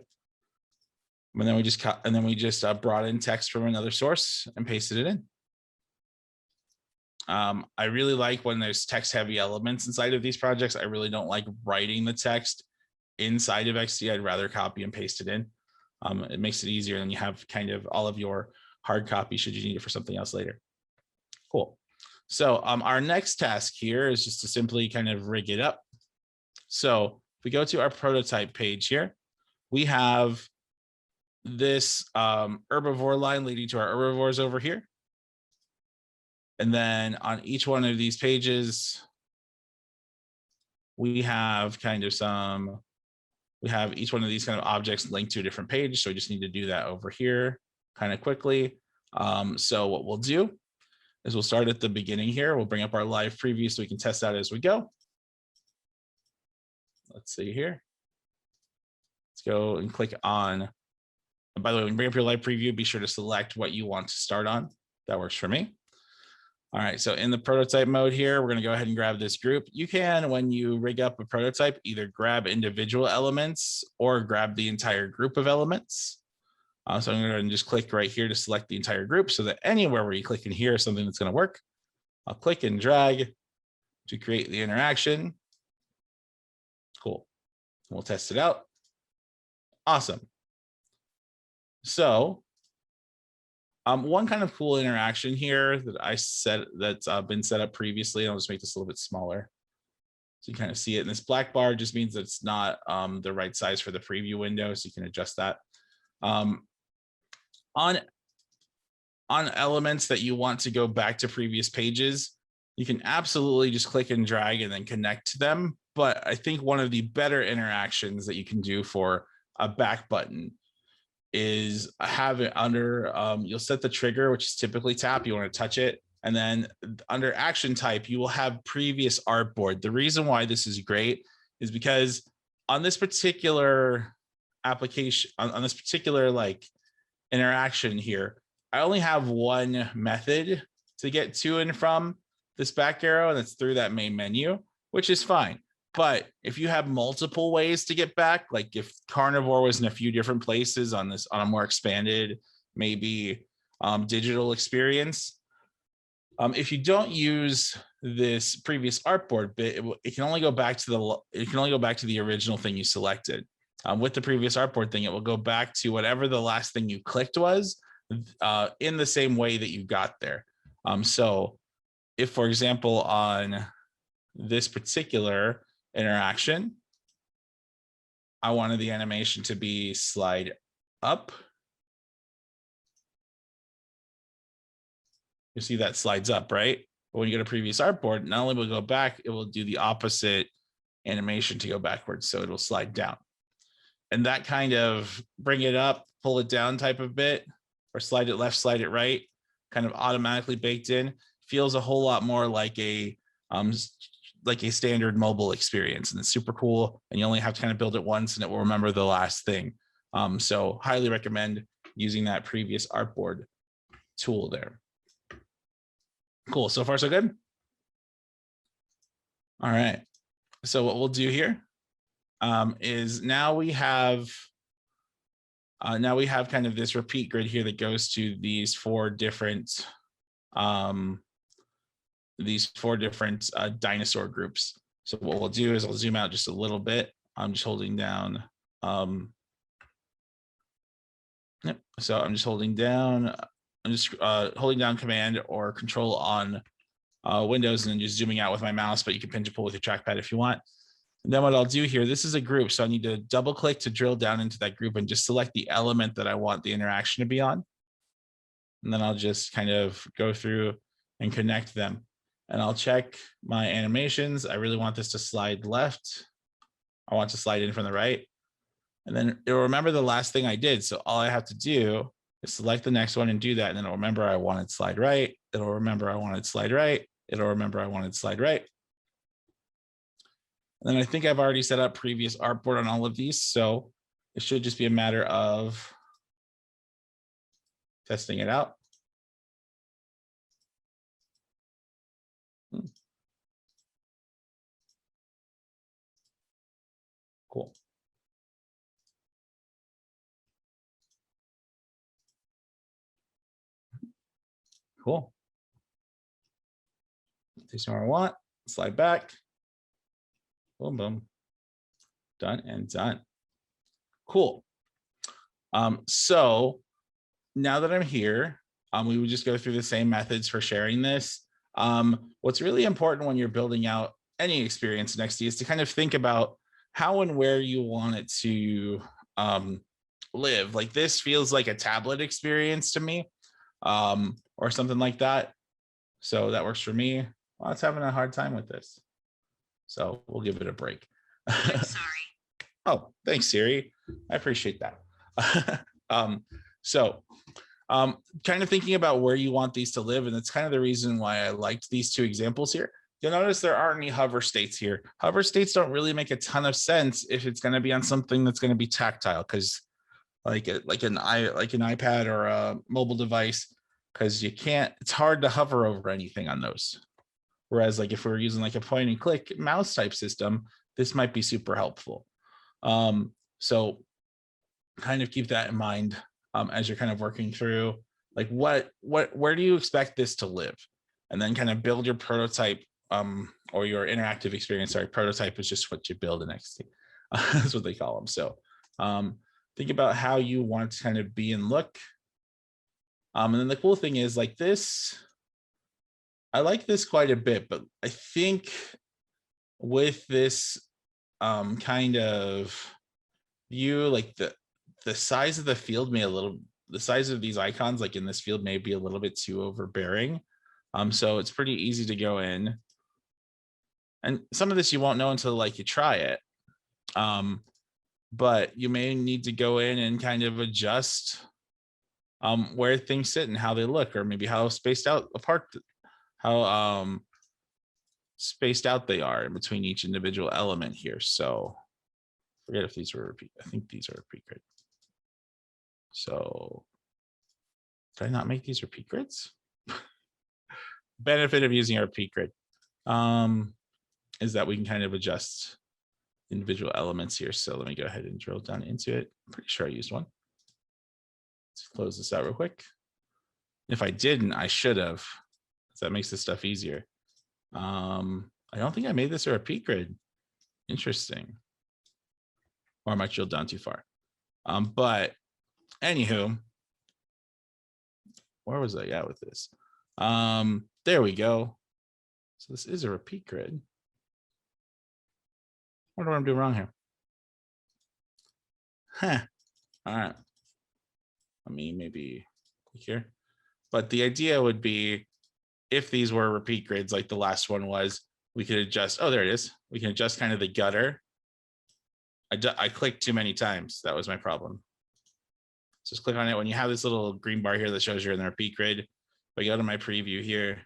And then we just cut, and then we just brought in text from another source and pasted it in. I really like when there's text heavy elements inside of these projects. I really don't like writing the text inside of XD. I'd rather copy and paste it in. It makes it easier and you have kind of all of your hard copy should you need it for something else later. Cool. So our next task here is just to simply kind of rig it up. So if we go to our prototype page here, we have this herbivore line leading to our herbivores over here. And then on each one of these pages, we have kind of we have each one of these kind of objects linked to a different page. So we just need to do that over here kind of quickly. So what we'll do is we'll start at the beginning here. We'll bring up our live preview so we can test out as we go. Let's see here. Let's go and click on, and by the way, when you bring up your live preview, be sure to select what you want to start on. That works for me. All right, so in the prototype mode here, we're going to go ahead and grab this group. You can, when you rig up a prototype, either grab individual elements or grab the entire group of elements. So I'm going to just click right here to select the entire group so that anywhere where you click in here is something that's going to work. I'll click and drag to create the interaction. Cool. We'll test it out. Awesome. So one kind of cool interaction here that I set that's been set up previously, and I'll just make this a little bit smaller. So you kind of see it in this black bar just means that it's not the right size for the preview window. So you can adjust that. On elements that you want to go back to previous pages, you can absolutely just click and drag and then connect to them. But I think one of the better interactions that you can do for a back button is have it under, you'll set the trigger, which is typically tap, you want to touch it. And then under action type, you will have previous artboard. The reason why this is great is because on this particular application, on this particular like interaction here, I only have one method to get to and from this back arrow, and it's through that main menu, which is fine. But if you have multiple ways to get back, like if carnivore was in a few different places on this, on a more expanded, maybe digital experience, if you don't use this previous artboard bit, it can only go back to the original thing you selected. With the previous artboard thing, it will go back to whatever the last thing you clicked was in the same way that you got there. So if, for example, on this particular interaction, I wanted the animation to be slide up. You see that slides up, right? But when you go to previous artboard, not only will it go back, it will do the opposite animation to go backwards. So it'll slide down. And that kind of bring it up, pull it down type of bit, or slide it left, slide it right, kind of automatically baked in, feels a whole lot more like a standard mobile experience, and it's super cool. And you only have to kind of build it once and it will remember the last thing. So highly recommend using that previous artboard tool there. Cool, so far so good. All right, so what we'll do here is now we have kind of this repeat grid here that goes to these four different dinosaur groups. So what we'll do is I'll zoom out just a little bit. I'm just holding down. So I'm just holding down. I'm just holding down Command or Control on Windows and then just zooming out with my mouse. But you can pinch and pull with your trackpad if you want. And then what I'll do here, this is a group. So I need to double click to drill down into that group and just select the element that I want the interaction to be on. And then I'll just kind of go through and connect them. And I'll check my animations. I really want this to slide left. I want to slide in from the right. And then it'll remember the last thing I did. So all I have to do is select the next one and do that. And then it'll remember I wanted slide right. It'll remember I wanted slide right. It'll remember I wanted slide right. And then I think I've already set up previous artboard on all of these. So it should just be a matter of testing it out. Cool. Cool. Take somewhere I want, slide back. Boom, boom. Done and done. Cool. So now that I'm here, we would just go through the same methods for sharing this. What's really important when you're building out any experience in XD is to kind of think about how and where you want it to live. Like this feels like a tablet experience to me, or something like that. So that works for me. Well, it's having a hard time with this. So we'll give it a break. I'm sorry. Oh, thanks, Siri. I appreciate that. Kind of thinking about where you want these to live, and that's kind of the reason why I liked these two examples here. You'll notice there aren't any hover states here. Hover states don't really make a ton of sense if it's going to be on something that's going to be tactile, because like an iPad or a mobile device, because you can't. It's hard to hover over anything on those. Whereas, like if we're using like a point and click mouse type system, this might be super helpful. So kind of keep that in mind as you're kind of working through like where do you expect this to live, and then kind of build your prototype or your interactive experience. Sorry, prototype is just what you build in XD. That's what they call them. So think about how you want to kind of be and look. And then the cool thing is like this, I like this quite a bit, but I think with this kind of view, like the size of the field the size of these icons like in this field may be a little bit too overbearing. So it's pretty easy to go in, and some of this you won't know until like you try it. But you may need to go in and kind of adjust where things sit and how they look, or maybe how spaced out apart, how spaced out they are in between each individual element here. So forget if these were repeat. I think these are repeat grid. So did I not make these repeat grids? Benefit of using our repeat grid is that we can kind of adjust individual elements here. So let me go ahead and drill down into it. I'm pretty sure I used one. Let's close this out real quick. If I didn't, I should have. So that makes this stuff easier. I don't think I made this a repeat grid. Interesting. Or I might drill down too far. But anywho, where was I at with this? There we go. So this is a repeat grid. I wonder what I'm doing wrong here. Huh. All right. Let me maybe click here. But the idea would be if these were repeat grids like the last one was, we could adjust. Oh, there it is. We can adjust kind of the gutter. I clicked too many times. That was my problem. Just click on it when you have this little green bar here that shows you're in the repeat grid. If I go to my preview here,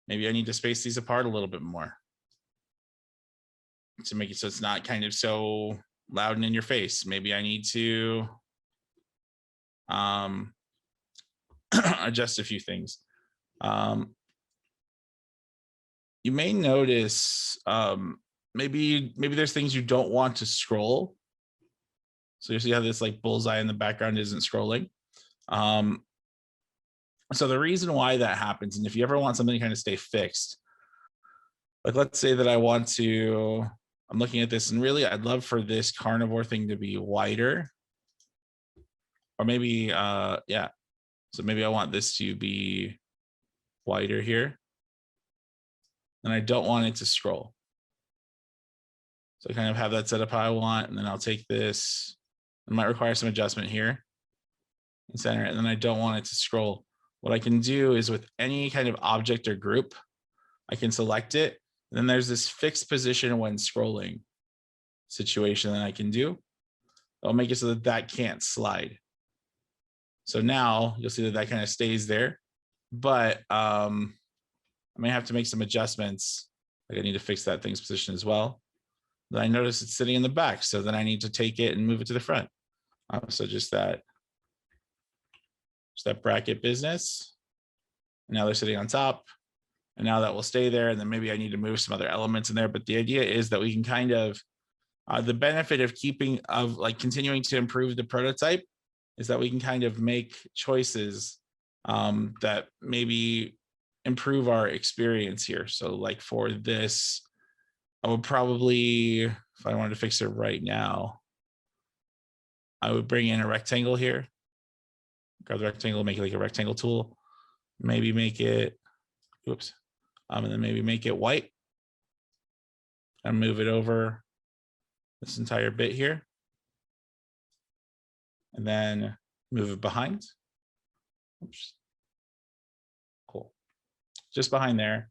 maybe I need to space these apart a little bit more to make it so it's not kind of so loud and in your face. Maybe I need to adjust a few things. You may notice maybe there's things you don't want to scroll. So you see how this like bullseye in the background isn't scrolling. So the reason why that happens, and if you ever want something to kind of stay fixed, like let's say that I want to, I'm looking at this and really I'd love for this carnivore thing to be wider. Or maybe, yeah. So maybe I want this to be wider here. And I don't want it to scroll. So I kind of have that set up how I want, and then I'll take this. It might require some adjustment here and center it, and then I don't want it to scroll. What I can do is with any kind of object or group, I can select it. And then there's this fixed position when scrolling situation that I can do. It'll make it so that that can't slide. So now you'll see that that kind of stays there, but I may have to make some adjustments. Like I need to fix that thing's position as well. Then I notice it's sitting in the back, so then I need to take it and move it to the front. So just that bracket business. And now they're sitting on top, and now that will stay there. And then maybe I need to move some other elements in there. But the idea is that we can kind of the benefit of continuing to improve the prototype is that we can kind of make choices that maybe improve our experience here. So like for this, I would probably, if I wanted to fix it right now, I would bring in a rectangle here. Grab the rectangle, make it like a rectangle tool. Maybe make it, oops. And then maybe make it white and move it over this entire bit here. And then move it behind. Oops. Cool. Just behind there.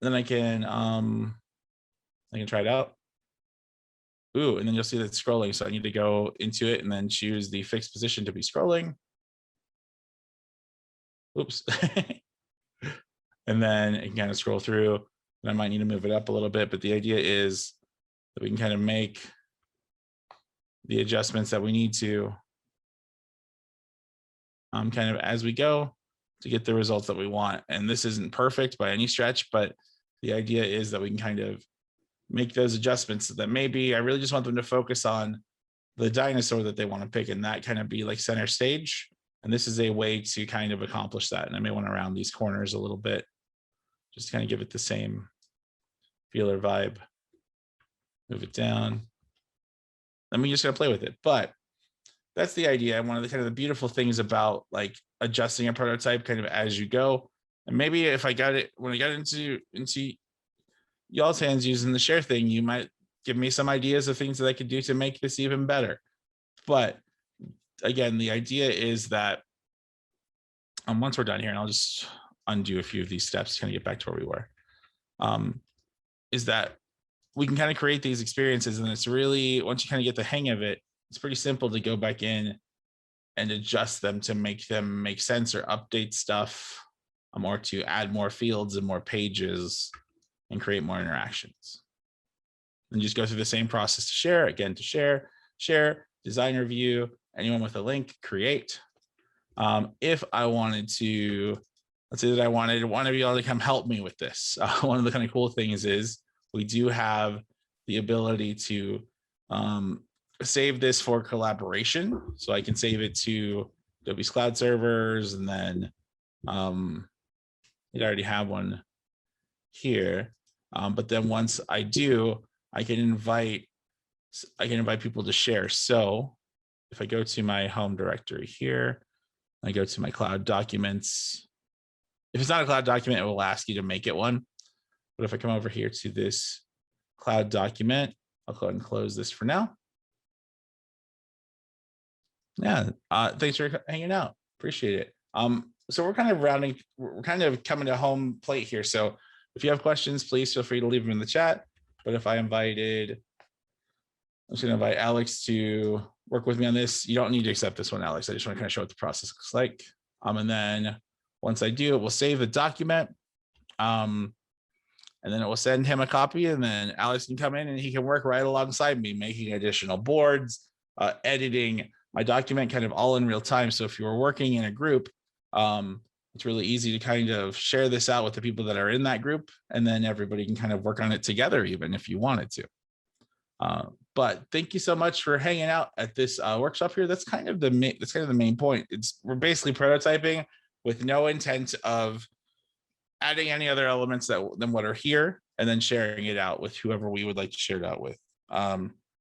Then I can try it out. Ooh, and then you'll see that it's scrolling. So I need to go into it and then choose the fixed position to be scrolling. Oops. And then it can kind of scroll through. And I might need to move it up a little bit, but the idea is that we can kind of make the adjustments that we need to kind of as we go to get the results that we want. And this isn't perfect by any stretch, but the idea is that we can kind of make those adjustments so that maybe I really just want them to focus on the dinosaur that they want to pick and that kind of be like center stage. And this is a way to kind of accomplish that. And I may want to round these corners a little bit, just to kind of give it the same feel or vibe. Move it down. Then we're just gonna play with it. But that's the idea. And one of the kind of the beautiful things about like adjusting a prototype kind of as you go. And maybe if I got it, when I got into y'all's hands using the share thing, you might give me some ideas of things that I could do to make this even better. But again, the idea is that once we're done here, and I'll just undo a few of these steps to kind of get back to where we were, is that we can kind of create these experiences. And it's really, once you kind of get the hang of it, it's pretty simple to go back in and adjust them to make them make sense or update stuff, or to add more fields and more pages and create more interactions. And just go through the same process to share, again, to share, design review, anyone with a link, create. If I wanted to, let's say that I wanted one of y'all to come help me with this. One of the kind of cool things is we do have the ability to save this for collaboration. So I can save it to Adobe's cloud servers, and then it already have one here. But then once I do, I can invite people to share. So if I go to my home directory here, I go to my cloud documents. If it's not a cloud document, it will ask you to make it one. But if I come over here to this cloud document, I'll go ahead and close this for now. Yeah, thanks for hanging out. Appreciate it. So we're kind of coming to home plate here. So if you have questions, please feel free to leave them in the chat. But if I'm just gonna invite Alex to work with me on this. You don't need to accept this one, Alex. I just want to kind of show what the process looks like. And then once I do, it will save the document. And then it will send him a copy, and then Alex can come in and he can work right alongside me, making additional boards, editing my document kind of all in real time. So if you were working in a group, it's really easy to kind of share this out with the people that are in that group, and then everybody can kind of work on it together, even if you wanted to. But thank you so much for hanging out at this workshop here. That's kind of the main point. We're basically prototyping with no intent of adding any other elements than what are here, and then sharing it out with whoever we would like to share it out with.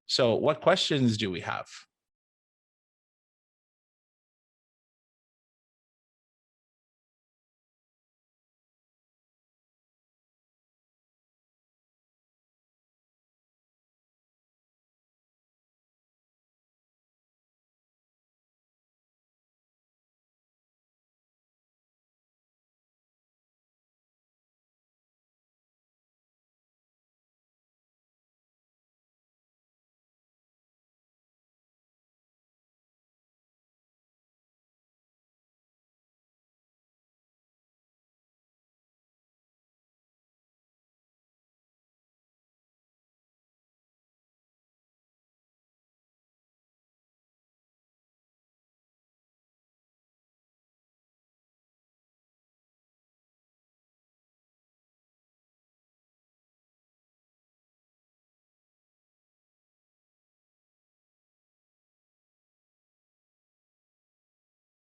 So what questions do we have?